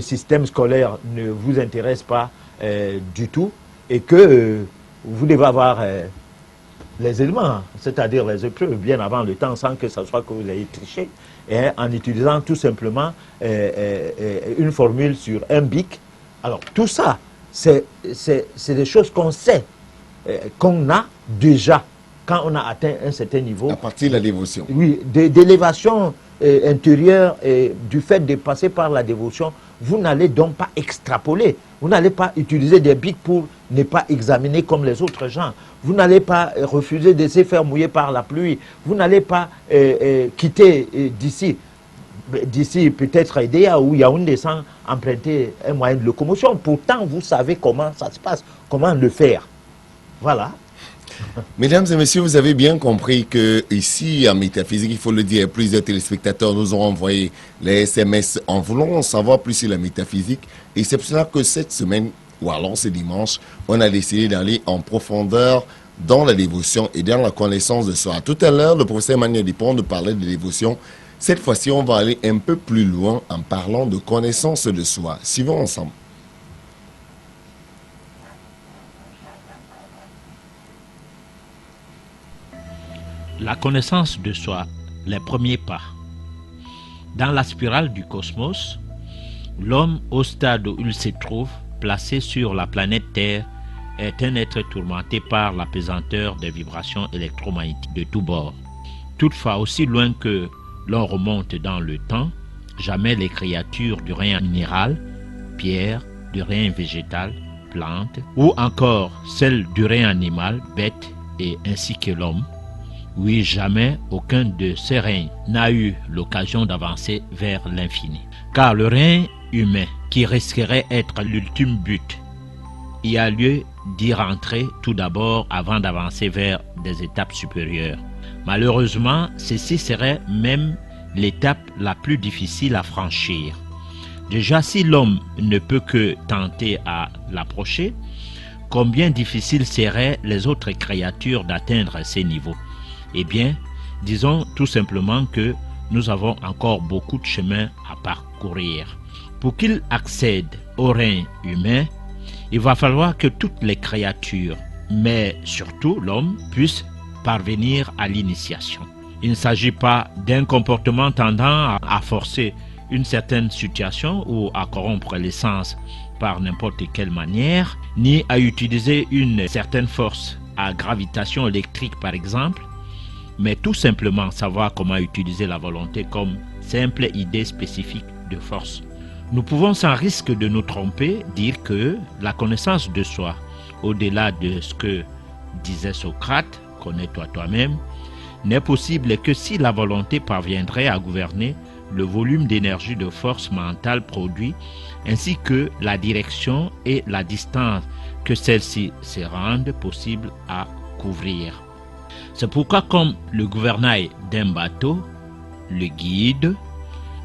Speaker 1: système scolaire ne vous intéresse pas du tout et que vous devez avoir les éléments, c'est-à-dire les épreuves, bien avant le temps, sans que ce soit que vous ayez triché, et en utilisant tout simplement une formule sur un bic. Alors, tout ça, c'est des choses qu'on sait, qu'on a déjà, quand on a atteint un certain niveau.
Speaker 2: À partir de la dévotion.
Speaker 1: Oui, d'élévation intérieure, du fait de passer par la dévotion, vous n'allez donc pas extrapoler. Vous n'allez pas utiliser des bics pour ne pas examiner comme les autres gens. Vous n'allez pas refuser de se faire mouiller par la pluie. Vous n'allez pas quitter d'ici peut-être Edea ou Yaoundé sans emprunter un moyen de locomotion. Pourtant, vous savez comment ça se passe, comment le faire. Voilà.
Speaker 2: Mesdames et messieurs, vous avez bien compris que ici, en métaphysique, il faut le dire, plusieurs téléspectateurs nous ont envoyé les SMS en voulant en savoir plus sur la métaphysique. Et c'est pour cela que cette semaine, ou alors ce dimanche, on a décidé d'aller en profondeur dans la dévotion et dans la connaissance de soi. Tout à l'heure, le professeur Emmanuel Dupont nous parlait de dévotion. Cette fois-ci, on va aller un peu plus loin en parlant de connaissance de soi. Suivons ensemble.
Speaker 6: La connaissance de soi, les premiers pas. Dans la spirale du cosmos, l'homme, au stade où il se trouve, placé sur la planète Terre, est un être tourmenté par la pesanteur des vibrations électromagnétiques de tous bords. Toutefois, aussi loin que l'on remonte dans le temps, jamais les créatures du rien minéral, pierre, du rien végétal, plantes, ou encore celle du règne animal, bête et ainsi que l'homme. Oui, jamais aucun de ces règnes n'a eu l'occasion d'avancer vers l'infini. Car le règne humain, qui risquerait être l'ultime but, y a lieu d'y rentrer tout d'abord avant d'avancer vers des étapes supérieures. Malheureusement, ceci serait même l'étape la plus difficile à franchir. Déjà, si l'homme ne peut que tenter à l'approcher, combien difficile seraient les autres créatures d'atteindre ces niveaux? Eh bien, disons tout simplement que nous avons encore beaucoup de chemin à parcourir. Pour qu'il accède au règne humain, il va falloir que toutes les créatures, mais surtout l'homme, puissent parvenir à l'initiation. Il ne s'agit pas d'un comportement tendant à forcer une certaine situation ou à corrompre l'essence par n'importe quelle manière, ni à utiliser une certaine force à gravitation électrique par exemple, mais tout simplement savoir comment utiliser la volonté comme simple idée spécifique de force. Nous pouvons sans risque de nous tromper dire que la connaissance de soi, au-delà de ce que disait Socrate, connais-toi toi-même, n'est possible que si la volonté parviendrait à gouverner le volume d'énergie de force mentale produit, ainsi que la direction et la distance que celle-ci se rendent possible à couvrir. C'est pourquoi, comme le gouvernail d'un bateau, le guide,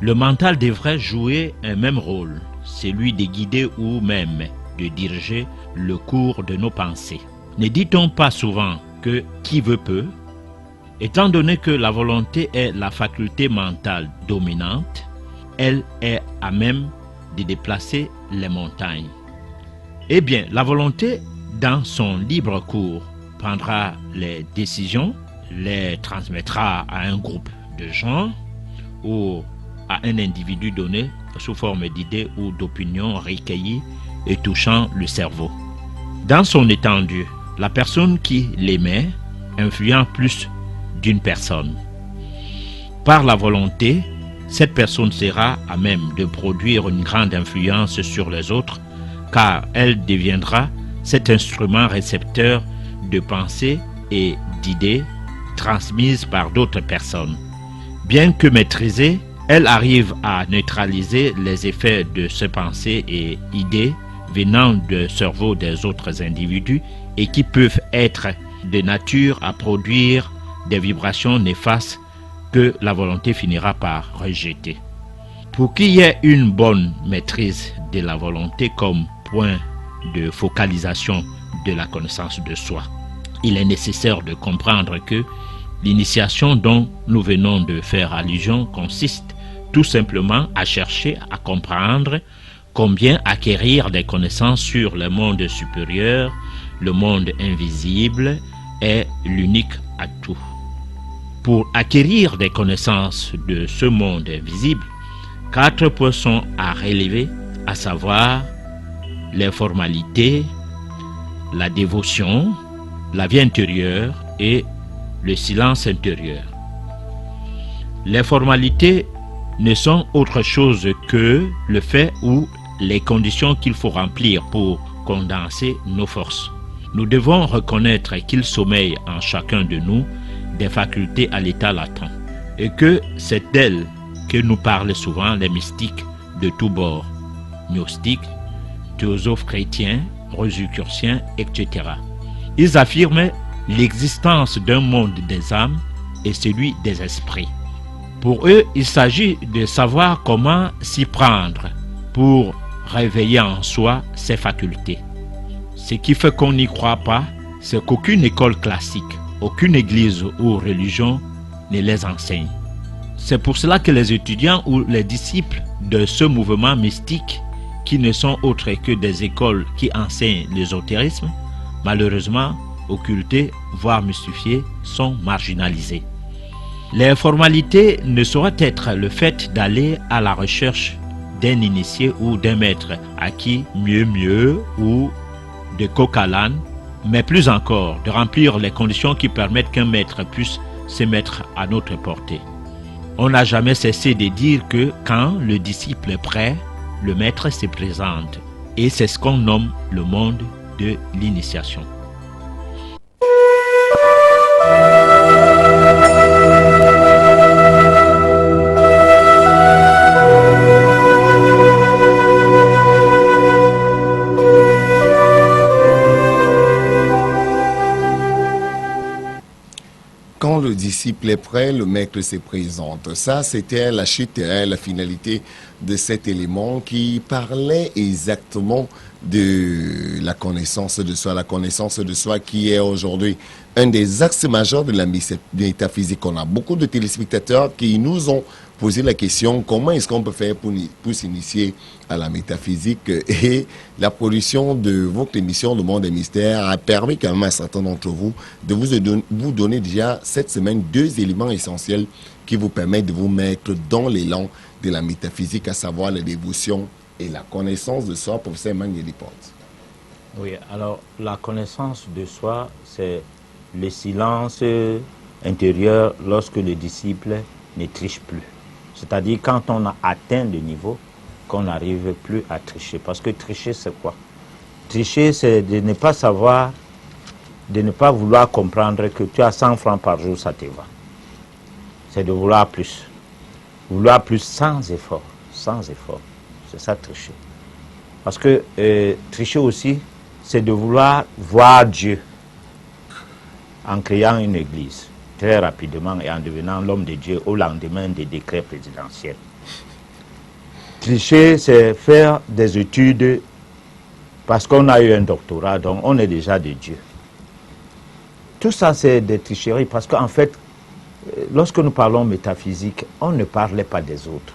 Speaker 6: le mental devrait jouer un même rôle, celui de guider ou même de diriger le cours de nos pensées. Ne dit-on pas souvent que qui veut peut? Étant donné que la volonté est la faculté mentale dominante, elle est à même de déplacer les montagnes. Eh bien, la volonté, dans son libre cours, prendra les décisions, les transmettra à un groupe de gens ou à un individu donné sous forme d'idées ou d'opinions recueillies et touchant le cerveau. Dans son étendue, la personne qui l'émet influence plus d'une personne. Par la volonté, cette personne sera à même de produire une grande influence sur les autres, car elle deviendra cet instrument récepteur de pensées et d'idées transmises par d'autres personnes. Bien que maîtrisée, elle arrive à neutraliser les effets de ces pensées et idées venant du cerveau des autres individus et qui peuvent être de nature à produire des vibrations néfastes que la volonté finira par rejeter. Pour qu'il y ait une bonne maîtrise de la volonté comme point de focalisation de la connaissance de soi, il est nécessaire de comprendre que l'initiation dont nous venons de faire allusion consiste tout simplement à chercher à comprendre combien acquérir des connaissances sur le monde supérieur, le monde invisible, est l'unique atout. Pour acquérir des connaissances de ce monde invisible, 4 points sont à relever, à savoir les formalités, la dévotion, la vie intérieure et le silence intérieur. Les formalités ne sont autre chose que le fait ou les conditions qu'il faut remplir pour condenser nos forces. Nous devons reconnaître qu'il sommeille en chacun de nous des facultés à l'état latent et que c'est d'elles que nous parlent souvent les mystiques de tous bords, gnostiques, théosophes chrétiens, rosicruciens, etc. Ils affirment l'existence d'un monde des âmes et celui des esprits. Pour eux, il s'agit de savoir comment s'y prendre pour réveiller en soi ses facultés. Ce qui fait qu'on n'y croit pas, c'est qu'aucune école classique, aucune église ou religion ne les enseigne. C'est pour cela que les étudiants ou les disciples de ce mouvement mystique, qui ne sont autres que des écoles qui enseignent l'ésotérisme, malheureusement occultés, voire mystifiés, sont marginalisés. Les formalités ne sauraient être le fait d'aller à la recherche d'un initié ou d'un maître acquis mieux ou de coq à l'âne, mais plus encore de remplir les conditions qui permettent qu'un maître puisse se mettre à notre portée. On n'a jamais cessé de dire que quand le disciple est prêt, le maître se présente. Et c'est ce qu'on nomme le monde de l'initiation.
Speaker 2: Quand le disciple est prêt, le maître se présente. Ça, c'était la chute, la finalité de cet élément qui parlait exactement de la connaissance de soi qui est aujourd'hui un des axes majeurs de la métaphysique. On a beaucoup de téléspectateurs qui nous ont posé la question comment est-ce qu'on peut faire pour s'initier à la métaphysique, et la production de votre émission Le Monde des Mystères a permis quand même à certains d'entre vous de vous donner déjà cette semaine 2 éléments essentiels qui vous permettent de vous mettre dans l'élan de la métaphysique, à savoir la dévotion et la connaissance de soi, professeur Emmanuel Liporte.
Speaker 1: Oui, alors la connaissance de soi, c'est le silence intérieur lorsque le disciple ne triche plus. C'est-à-dire quand on a atteint le niveau qu'on n'arrive plus à tricher. Parce que tricher, c'est quoi? Tricher, c'est de ne pas savoir, de ne pas vouloir comprendre que tu as 100 francs par jour, ça te va. C'est de vouloir plus. Vouloir plus sans effort. Sans effort. C'est ça, tricher. Parce que tricher aussi, c'est de vouloir voir Dieu en créant une église très rapidement et en devenant l'homme de Dieu au lendemain des décrets présidentiels. Tricher, c'est faire des études parce qu'on a eu un doctorat, donc on est déjà de Dieu. Tout ça, c'est des tricheries parce qu'en fait, lorsque nous parlons métaphysique, on ne parlait pas des autres.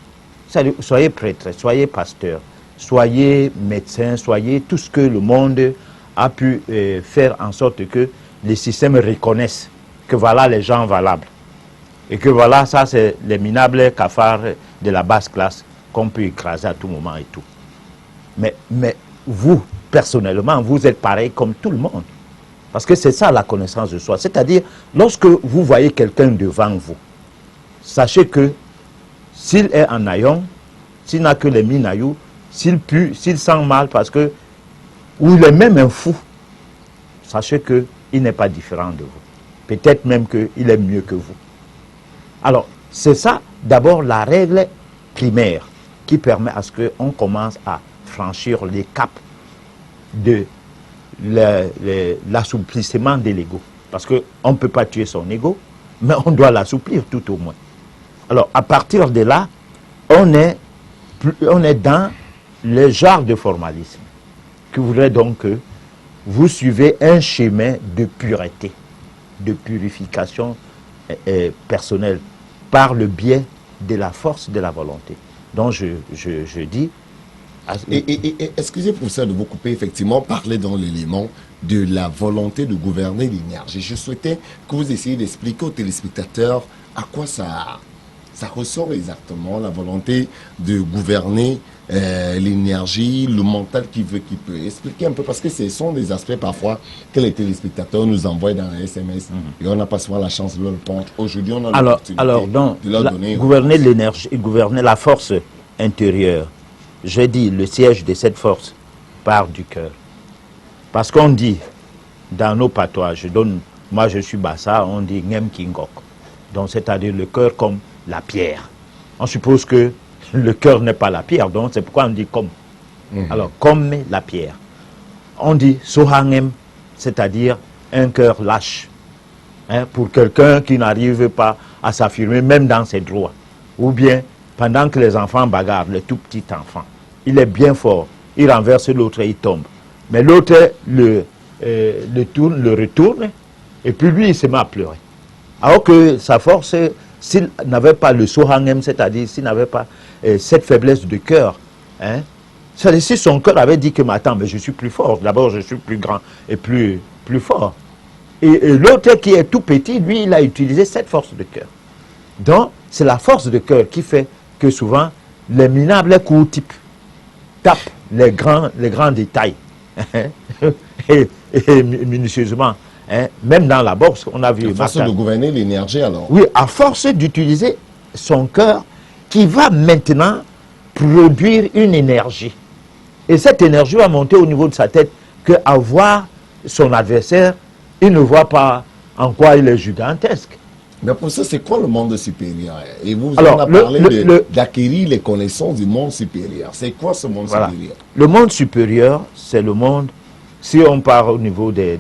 Speaker 1: Soyez prêtre, soyez pasteur, soyez médecin, soyez tout ce que le monde a pu faire en sorte que les systèmes reconnaissent que voilà les gens valables. Et que voilà, ça c'est les minables cafards de la basse classe qu'on peut écraser à tout moment et tout. Mais vous, personnellement, vous êtes pareil comme tout le monde. Parce que c'est ça la connaissance de soi. C'est-à-dire, lorsque vous voyez quelqu'un devant vous, sachez que s'il est en aïon, s'il n'a que les minaïous, s'il pue, s'il sent mal parce que, ou il est même un fou, sachez qu'il n'est pas différent de vous. Peut-être même qu'il est mieux que vous. Alors, c'est ça, d'abord, la règle primaire qui permet à ce qu'on commence à franchir les caps de l'assouplissement de l'ego. Parce qu'on ne peut pas tuer son ego, mais on doit l'assouplir tout au moins. Alors, à partir de là, on est dans le genre de formalisme qui voudrait donc que vous suivez un chemin de pureté, de purification personnelle par le biais de la force de la volonté. Donc je dis...
Speaker 2: Et excusez professeur de vous couper, effectivement, parler dans l'élément de la volonté de gouverner l'énergie. Je souhaitais que vous essayiez d'expliquer aux téléspectateurs à quoi ça ressort exactement, la volonté de gouverner l'énergie, le mental qui peut expliquer un peu, parce que ce sont des aspects parfois que les téléspectateurs nous envoient dans les SMS et on n'a pas souvent la chance de leur répondre. Aujourd'hui, on a l'opportunité de leur donner...
Speaker 1: Gouverner l'énergie, gouverner la force intérieure. J'ai dit, le siège de cette force part du cœur. Parce qu'on dit, dans nos patois, moi je suis Bassa, on dit Ngem Kingok. Donc c'est-à-dire le cœur comme la pierre. On suppose que le cœur n'est pas la pierre, donc c'est pourquoi on dit comme. Alors, comme la pierre. On dit Sohangem, c'est-à-dire un cœur lâche. Hein, pour quelqu'un qui n'arrive pas à s'affirmer, même dans ses droits. Ou bien, pendant que les enfants bagarrent, le tout petit enfant, il est bien fort, il renverse l'autre et il tombe. Mais l'autre le retourne, et puis lui, il se met à pleurer. Alors que sa force, s'il n'avait pas le sohangem, c'est-à-dire s'il n'avait pas cette faiblesse de cœur, hein, c'est-à-dire si son cœur avait dit que, mais attends, mais je suis plus fort, d'abord je suis plus grand et plus fort. Et l'autre qui est tout petit, lui, il a utilisé cette force de cœur. Donc, c'est la force de cœur qui fait que souvent, les minables coups type tapent les grands détails. et minutieusement. Hein, même dans la boxe, on a vu...
Speaker 2: À force de gouverner l'énergie, alors.
Speaker 1: Oui, à force d'utiliser son cœur qui va maintenant produire une énergie. Et cette énergie va monter au niveau de sa tête qu'à voir son adversaire, il ne voit pas en quoi il est gigantesque.
Speaker 2: Mais pour ça, c'est quoi le monde supérieur? Et vous
Speaker 1: Alors,
Speaker 2: en avez parlé d'acquérir les connaissances du monde supérieur. C'est quoi ce monde supérieur?
Speaker 1: Le monde supérieur, c'est le monde, si on part au niveau des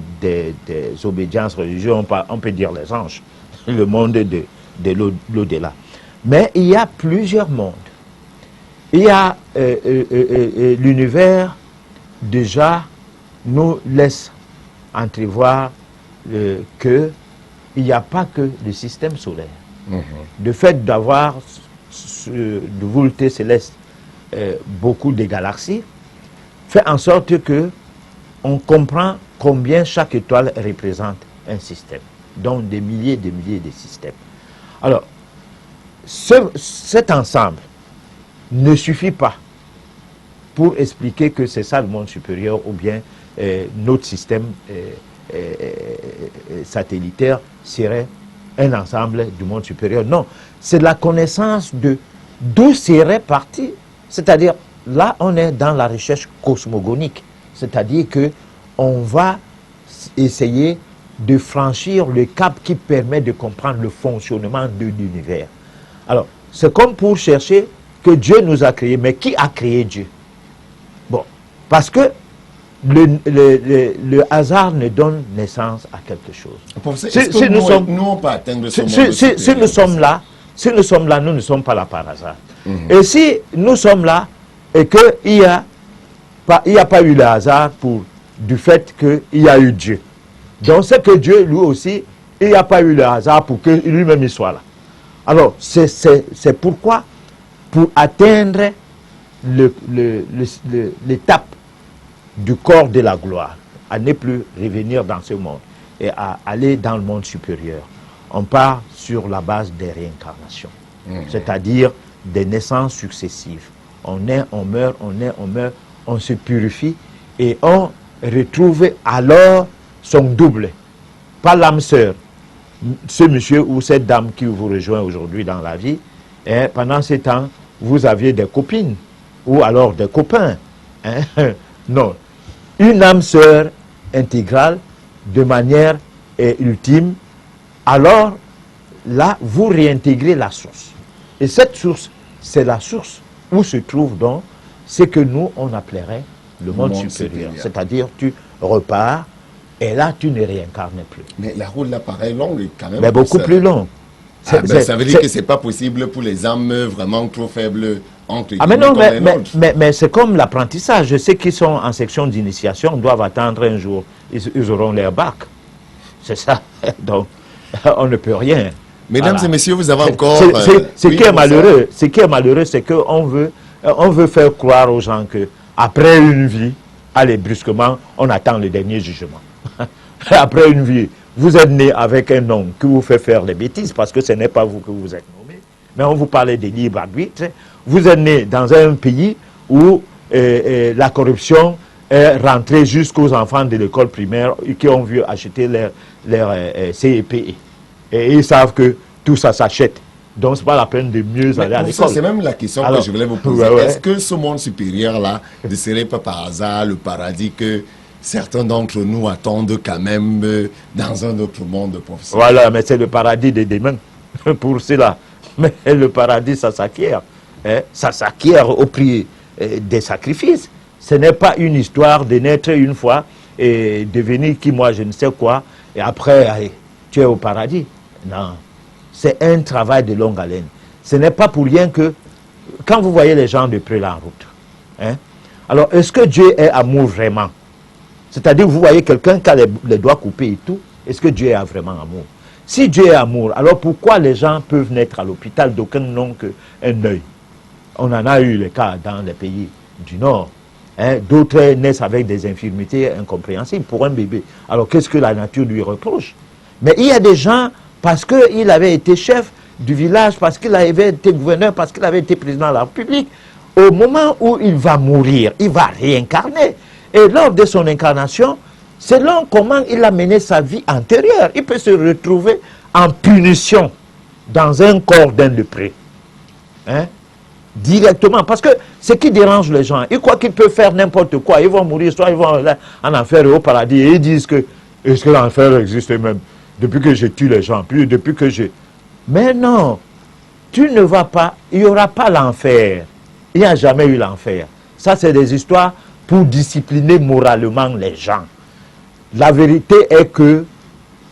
Speaker 1: obédiences religieuses, on peut dire les anges, le monde de l'au-delà. Mais il y a plusieurs mondes. Il y a l'univers, déjà, nous laisse entrevoir que il n'y a pas que le système solaire. Le fait d'avoir de volonté céleste beaucoup de galaxies fait en sorte que on comprend combien chaque étoile représente un système, donc des milliers de systèmes. Alors, cet ensemble ne suffit pas pour expliquer que c'est ça le monde supérieur ou bien notre système satellitaire serait un ensemble du monde supérieur. Non, c'est la connaissance de d'où serait parti. C'est-à-dire, là, on est dans la recherche cosmogonique. C'est-à-dire que on va essayer de franchir le cap qui permet de comprendre le fonctionnement de l'univers. Alors, c'est comme pour chercher que Dieu nous a créés, mais qui a créé Dieu? Bon, parce que le hasard ne donne naissance à quelque chose.
Speaker 2: Si nous pas atteindre ce monde
Speaker 1: si nous sommes là, nous ne sommes pas là par hasard. Et si nous sommes là et qu'il n'y a pas eu le hasard du fait qu'il y a eu Dieu. Donc c'est que Dieu, lui aussi, il n'y a pas eu le hasard pour que lui-même il soit là. Alors, c'est pourquoi, pour atteindre l'étape du corps de la gloire, à ne plus revenir dans ce monde et à aller dans le monde supérieur, on part sur la base des réincarnations, c'est-à-dire des naissances successives. On naît, on meurt, on naît, on meurt, on se purifie et on retrouve alors son double, pas l'âme sœur. Ce monsieur ou cette dame qui vous rejoint aujourd'hui dans la vie, et pendant ce temps, vous aviez des copines ou alors des copains. Non. Une âme sœur intégrale de manière ultime, alors là, vous réintégrez la source. Et cette source, c'est la source où se trouve donc ce que nous, on appellerait le monde supérieur. C'est-à-dire, tu repars et là, tu ne réincarnes plus.
Speaker 2: Mais la route là paraît longue quand même.
Speaker 1: Mais beaucoup plus longue.
Speaker 2: Ça veut dire que ce n'est pas possible pour les âmes vraiment trop faibles entre
Speaker 1: mais non, mais c'est comme l'apprentissage. Ceux qui sont en section d'initiation doivent attendre un jour. Ils auront leur bac. C'est ça. Donc, on ne peut rien.
Speaker 2: Mesdames et messieurs, vous avez encore...
Speaker 1: Ce qui est malheureux, c'est qu'on veut faire croire aux gens qu'après une vie, allez, brusquement, on attend le dernier jugement. Après une vie, vous êtes né avec un nom qui vous fait faire des bêtises parce que ce n'est pas vous que vous êtes nommé. Mais on vous parlait de libre arbitre. Vous êtes né dans un pays où la corruption est rentrée jusqu'aux enfants de l'école primaire qui ont vu acheter leur CEPE. Et ils savent que tout ça s'achète. Donc, ce n'est pas la peine de mieux aller à l'école.
Speaker 2: C'est même la question que je voulais vous poser. Est-ce que ce monde supérieur-là ne serait pas par hasard le paradis que certains d'entre nous attendent quand même dans un autre monde, professeur?
Speaker 1: Voilà, mais c'est le paradis des démons pour cela. Mais le paradis, ça s'acquiert. Ça s'acquiert au prix des sacrifices. Ce n'est pas une histoire de naître une fois et devenir qui, moi, je ne sais quoi, et après, allez, tu es au paradis. Non. C'est un travail de longue haleine. Ce n'est pas pour rien que, quand vous voyez les gens de près là en route, alors est-ce que Dieu est amour vraiment? C'est-à-dire, vous voyez quelqu'un qui a les doigts coupés et tout, est-ce que Dieu est vraiment amour? Si Dieu est amour, alors pourquoi les gens peuvent naître à l'hôpital d'aucun nom qu'un œil? On en a eu les cas dans les pays du Nord. D'autres naissent avec des infirmités incompréhensibles pour un bébé. Alors qu'est-ce que la nature lui reproche? Mais il y a des gens, parce qu'il avait été chef du village, parce qu'il avait été gouverneur, parce qu'il avait été président de la République, au moment où il va mourir, il va réincarner. Et lors de son incarnation, selon comment il a mené sa vie antérieure, il peut se retrouver en punition dans un corps d'un lépreux. Directement. Parce que Ce qui dérange les gens, ils croient qu'ils peuvent faire n'importe quoi. Ils vont mourir, soit ils vont en enfer et au paradis. Et ils disent que, est-ce que l'enfer existe même? Depuis que je tue les gens, puis depuis que je... Mais non, tu ne vas pas, il n'y aura pas l'enfer. Il n'y a jamais eu l'enfer. Ça, c'est des histoires pour discipliner moralement les gens. La vérité est que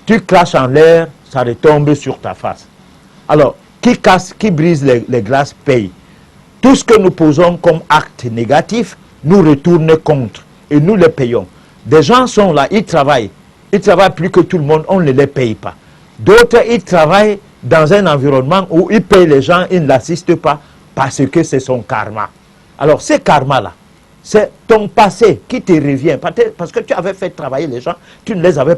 Speaker 1: tu craches en l'air, ça retombe sur ta face. Alors, qui casse, qui brise les glaces paye. Tout ce que nous posons comme acte négatif nous retourne contre et nous les payons. Des gens sont là, ils travaillent plus que tout le monde, on ne les paye pas. D'autres, ils travaillent dans un environnement où ils payent les gens, ils ne l'assistent pas parce que c'est son karma. Alors, ce karma-là, c'est ton passé qui te revient. Parce que tu avais fait travailler les gens, tu ne les avais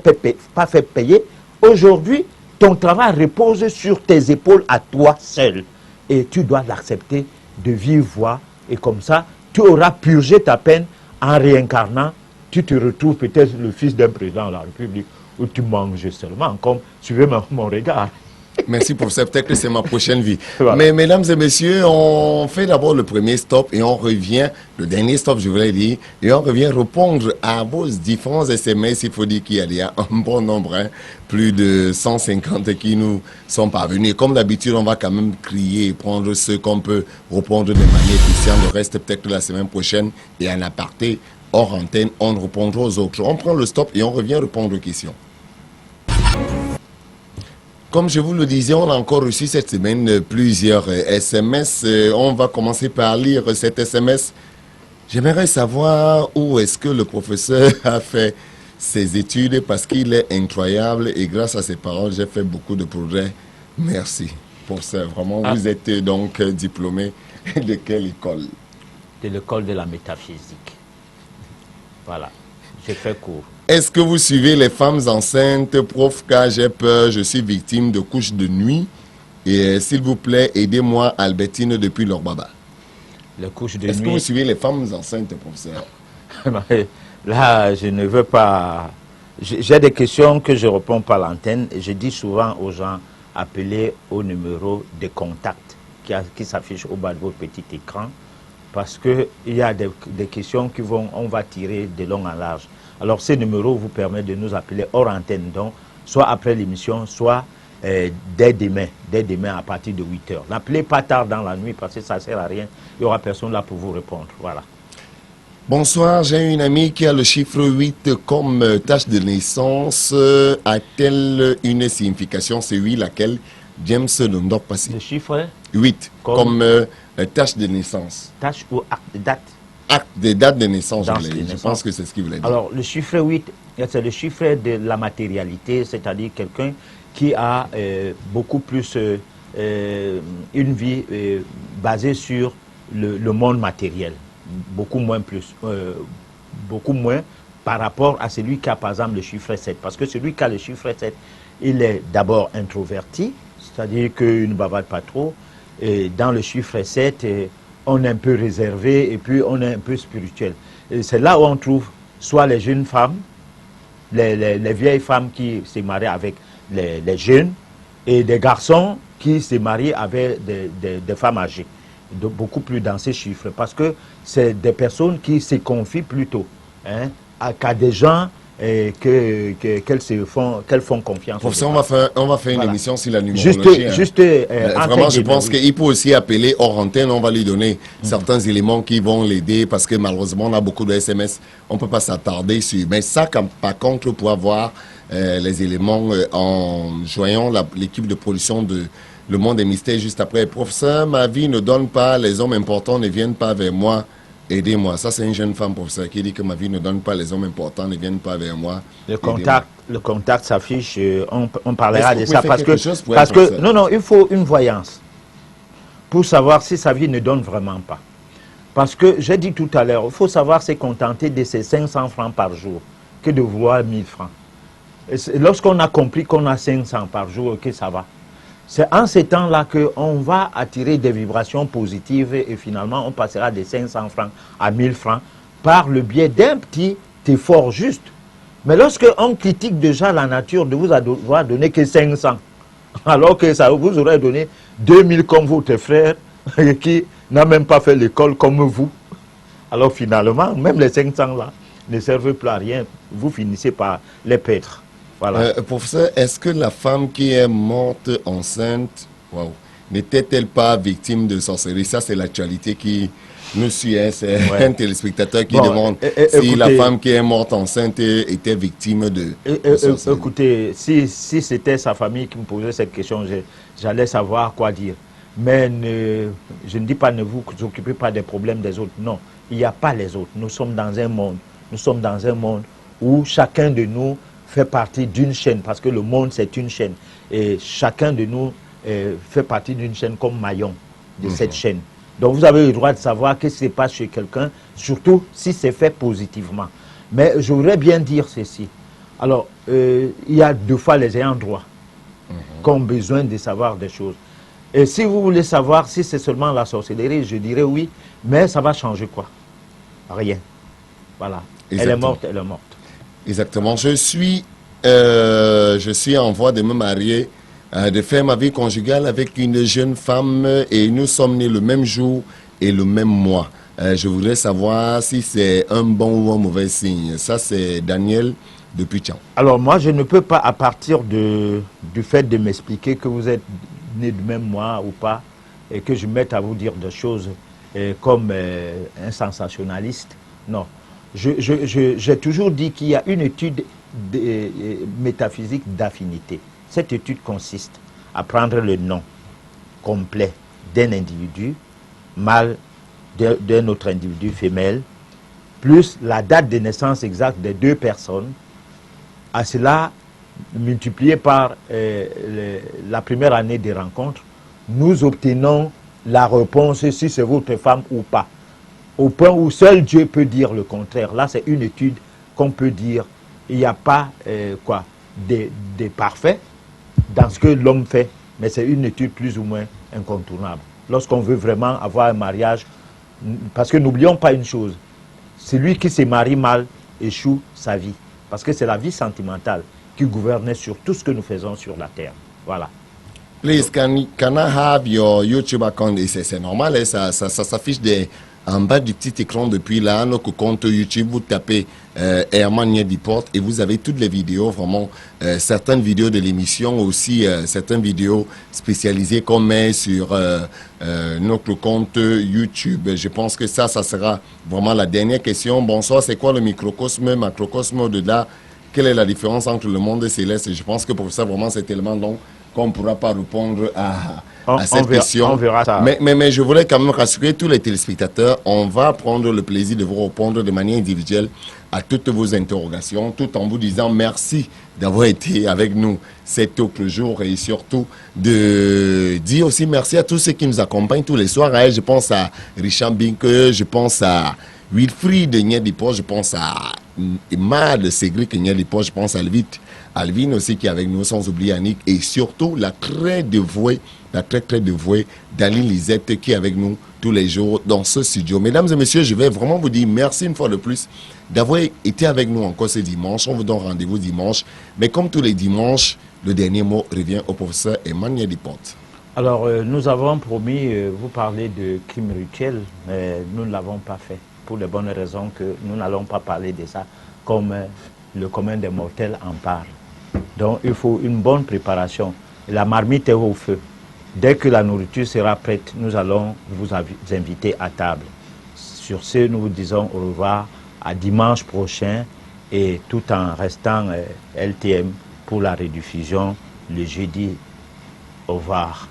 Speaker 1: pas fait payer. Aujourd'hui, ton travail repose sur tes épaules à toi seul. Et tu dois l'accepter de vive voix. Et comme ça, tu auras purgé ta peine en réincarnant. Tu te retrouves peut-être le fils d'un président de la République où tu manges seulement, comme suivez mon regard.
Speaker 2: Merci pour ça, peut-être que c'est ma prochaine vie.
Speaker 1: Voilà.
Speaker 2: Mais mesdames et messieurs, on fait d'abord le premier stop et on revient, le dernier stop je voulais dire, et on revient répondre à vos différents SMS. Il faut dire qu'il y a un bon nombre, hein, plus de 150 qui nous sont parvenus. Comme d'habitude, on va quand même crier et prendre ceux qu'on peut répondre de manière efficiente. Le reste peut-être la semaine prochaine et en aparté, hors antenne, on répondra aux autres. On prend le stop et on revient répondre aux questions. Comme je vous le disais, on a encore reçu cette semaine plusieurs SMS. On va commencer par lire cet SMS. J'aimerais savoir où est-ce que le professeur a fait ses études parce qu'il est incroyable et grâce à ses paroles, j'ai fait beaucoup de progrès. Merci pour ça. Vraiment, vous êtes donc diplômé de quelle école?
Speaker 1: De l'école de la métaphysique. Voilà, j'ai fait cours.
Speaker 2: Est-ce que vous suivez les femmes enceintes, prof, car j'ai peur, je suis victime de couches de nuit. Et s'il vous plaît, aidez-moi, Albertine, depuis Lorbaba.
Speaker 1: Les couches de
Speaker 2: Est-ce que
Speaker 1: nuit.
Speaker 2: vous suivez les femmes enceintes, professeur?
Speaker 1: Là, je ne veux pas... J'ai des questions que je réponds par l'antenne. Je dis souvent aux gens, appelez au numéro de contact qui s'affiche au bas de votre petit écran. Parce qu'il y a des questions on va tirer de long en large. Alors, ce numéro vous permet de nous appeler hors antenne, donc, soit après l'émission, soit dès demain à partir de 8 h. N'appelez pas tard dans la nuit parce que ça ne sert à rien. Il n'y aura personne là pour vous répondre. Voilà.
Speaker 2: Bonsoir, j'ai une amie qui a le chiffre 8 comme tâche de naissance. A-t-elle une signification? C'est oui, laquelle James ne doit pas passer.
Speaker 1: Le chiffre
Speaker 2: 8 comme tâche de naissance.
Speaker 1: Tâche ou acte de date?
Speaker 2: Acte de date de naissance, je
Speaker 1: je
Speaker 2: pense que c'est ce qu'il voulait dire.
Speaker 1: Alors, le chiffre 8, c'est le chiffre de la matérialité, c'est-à-dire quelqu'un qui a beaucoup plus une vie basée sur le monde matériel. Beaucoup moins par rapport à celui qui a, par exemple, le chiffre 7. Parce que celui qui a le chiffre 7, il est d'abord introverti, c'est-à-dire qu'il ne bavarde pas trop. Et dans le chiffre 7, on est un peu réservé et puis on est un peu spirituel. C'est là où on trouve soit les jeunes femmes, les vieilles femmes qui se marient avec les jeunes et des garçons qui se marient avec des femmes âgées. Donc, beaucoup plus dans ces chiffres parce que c'est des personnes qui se confient plutôt qu'à des gens qu'elles font confiance.
Speaker 2: Pour ça, on va faire une émission sur la numérologie.
Speaker 1: Vraiment,
Speaker 2: je pense qu'il peut aussi appeler hors antenne. On va lui donner certains éléments qui vont l'aider parce que malheureusement, on a beaucoup de SMS. On ne peut pas s'attarder sur. Mais ça, par contre, pour avoir les éléments en joignant l'équipe de production de Le Monde des Mystères juste après. Professeur, ma vie ne donne pas, les hommes importants ne viennent pas vers moi. Aidez-moi. Ça, c'est une jeune femme, professeur, qui dit que ma vie ne donne pas, les hommes importants ne viennent pas vers moi.
Speaker 1: Le contact s'affiche, on parlera de ça parce
Speaker 2: que
Speaker 1: non, il faut une voyance pour savoir si sa vie ne donne vraiment pas. Parce que, j'ai dit tout à l'heure, il faut savoir se contenter de ces 500 francs par jour que de vouloir 1000 francs. Lorsqu'on a compris qu'on a 500 par jour, que ça va. C'est en ces temps-là qu'on va attirer des vibrations positives et finalement on passera de 500 francs à 1000 francs par le biais d'un petit effort juste. Mais lorsque on critique déjà la nature de vous avoir donné que 500, alors que ça vous aurait donné 2000 comme votre frère qui n'a même pas fait l'école comme vous. Alors finalement, même les 500 là ne servent plus à rien. Vous finissez par les perdre. Voilà.
Speaker 2: Professeur, est-ce que la femme qui est morte enceinte, waouh, n'était-elle pas victime de sorcellerie? Ça, c'est l'actualité qui nous suit. Hein. C'est un téléspectateur qui demande si
Speaker 1: écoutez,
Speaker 2: la femme qui est morte enceinte était victime de sorcellerie.
Speaker 1: Écoutez, si c'était sa famille qui me posait cette question, j'allais savoir quoi dire. Mais je ne dis pas ne vous occupez pas des problèmes des autres. Non, il n'y a pas les autres. Nous sommes dans un monde. Nous sommes dans un monde où chacun de nous fait partie d'une chaîne, parce que le monde c'est une chaîne. Et chacun de nous fait partie d'une chaîne comme maillon de cette chaîne. Donc vous avez le droit de savoir ce qui se passe chez quelqu'un, surtout si c'est fait positivement. Mais je voudrais bien dire ceci. Alors, il y a deux fois les ayants droit qui ont besoin de savoir des choses. Et si vous voulez savoir si c'est seulement la sorcellerie, je dirais oui, mais ça va changer quoi? Rien. Voilà.
Speaker 2: Exactement.
Speaker 1: Elle est morte, elle est morte.
Speaker 2: Exactement. Je suis en voie de me marier, de faire ma vie conjugale avec une jeune femme et nous sommes nés le même jour et le même mois. Je voudrais savoir si c'est un bon ou un mauvais signe. Ça, c'est Daniel depuis Tchang.
Speaker 1: Alors moi, je ne peux pas, à partir du fait de m'expliquer que vous êtes né du même mois ou pas, et que je mette à vous dire des choses comme un sensationnaliste. Non. J'ai toujours dit qu'il y a une étude métaphysique d'affinité. Cette étude consiste à prendre le nom complet d'un individu, mâle, d'un autre individu, femelle, plus la date de naissance exacte des deux personnes, à cela multiplié par la première année de rencontre, nous obtenons la réponse si c'est votre femme ou pas. Au point où seul Dieu peut dire le contraire. Là, c'est une étude qu'on peut dire. Il n'y a pas des parfaits dans ce que l'homme fait, mais c'est une étude plus ou moins incontournable. Lorsqu'on veut vraiment avoir un mariage, parce que n'oublions pas une chose, celui qui se marie mal échoue sa vie, parce que c'est la vie sentimentale qui gouverne sur tout ce que nous faisons sur la terre. Voilà.
Speaker 2: Please, can I have your YouTube account? Et c'est normal, hein, ça s'affiche en bas du petit écran depuis là, notre compte YouTube, vous tapez Herman Nyediport et vous avez toutes les vidéos, vraiment, certaines vidéos de l'émission, aussi certaines vidéos spécialisées qu'on met sur notre compte YouTube. Je pense que ça sera vraiment la dernière question. Bonsoir, c'est quoi le microcosme, macrocosme au-delà? Quelle est la différence entre le monde céleste? Je pense que pour ça, vraiment, c'est tellement long qu'on ne pourra pas répondre à cette question.
Speaker 1: On verra ça.
Speaker 2: Mais je voulais quand même rassurer tous les téléspectateurs. On va prendre le plaisir de vous répondre de manière individuelle à toutes vos interrogations, tout en vous disant merci d'avoir été avec nous cet autre jour et surtout de dire aussi merci à tous ceux qui nous accompagnent tous les soirs. Je pense à Richard Bink, je pense à Wilfried Nyediport, je pense à Emad Cédric Nyediport, je pense à Alvin aussi qui est avec nous, sans oublier Annick, et surtout la très dévouée Daline Lisette qui est avec nous tous les jours dans ce studio. Mesdames et messieurs, je vais vraiment vous dire merci une fois de plus d'avoir été avec nous encore ce dimanche. On vous donne rendez-vous dimanche, mais comme tous les dimanches, le dernier mot revient au professeur Herman Nyediport.
Speaker 1: Alors, nous avons promis vous parler de crime rituel, mais nous ne l'avons pas fait, pour les bonnes raisons que nous n'allons pas parler de ça comme le commun des mortels en parle. Donc, il faut une bonne préparation. La marmite est au feu. Dès que la nourriture sera prête, nous allons vous inviter à table. Sur ce, nous vous disons au revoir à dimanche prochain et tout en restant LTM pour la rediffusion le jeudi. Au revoir.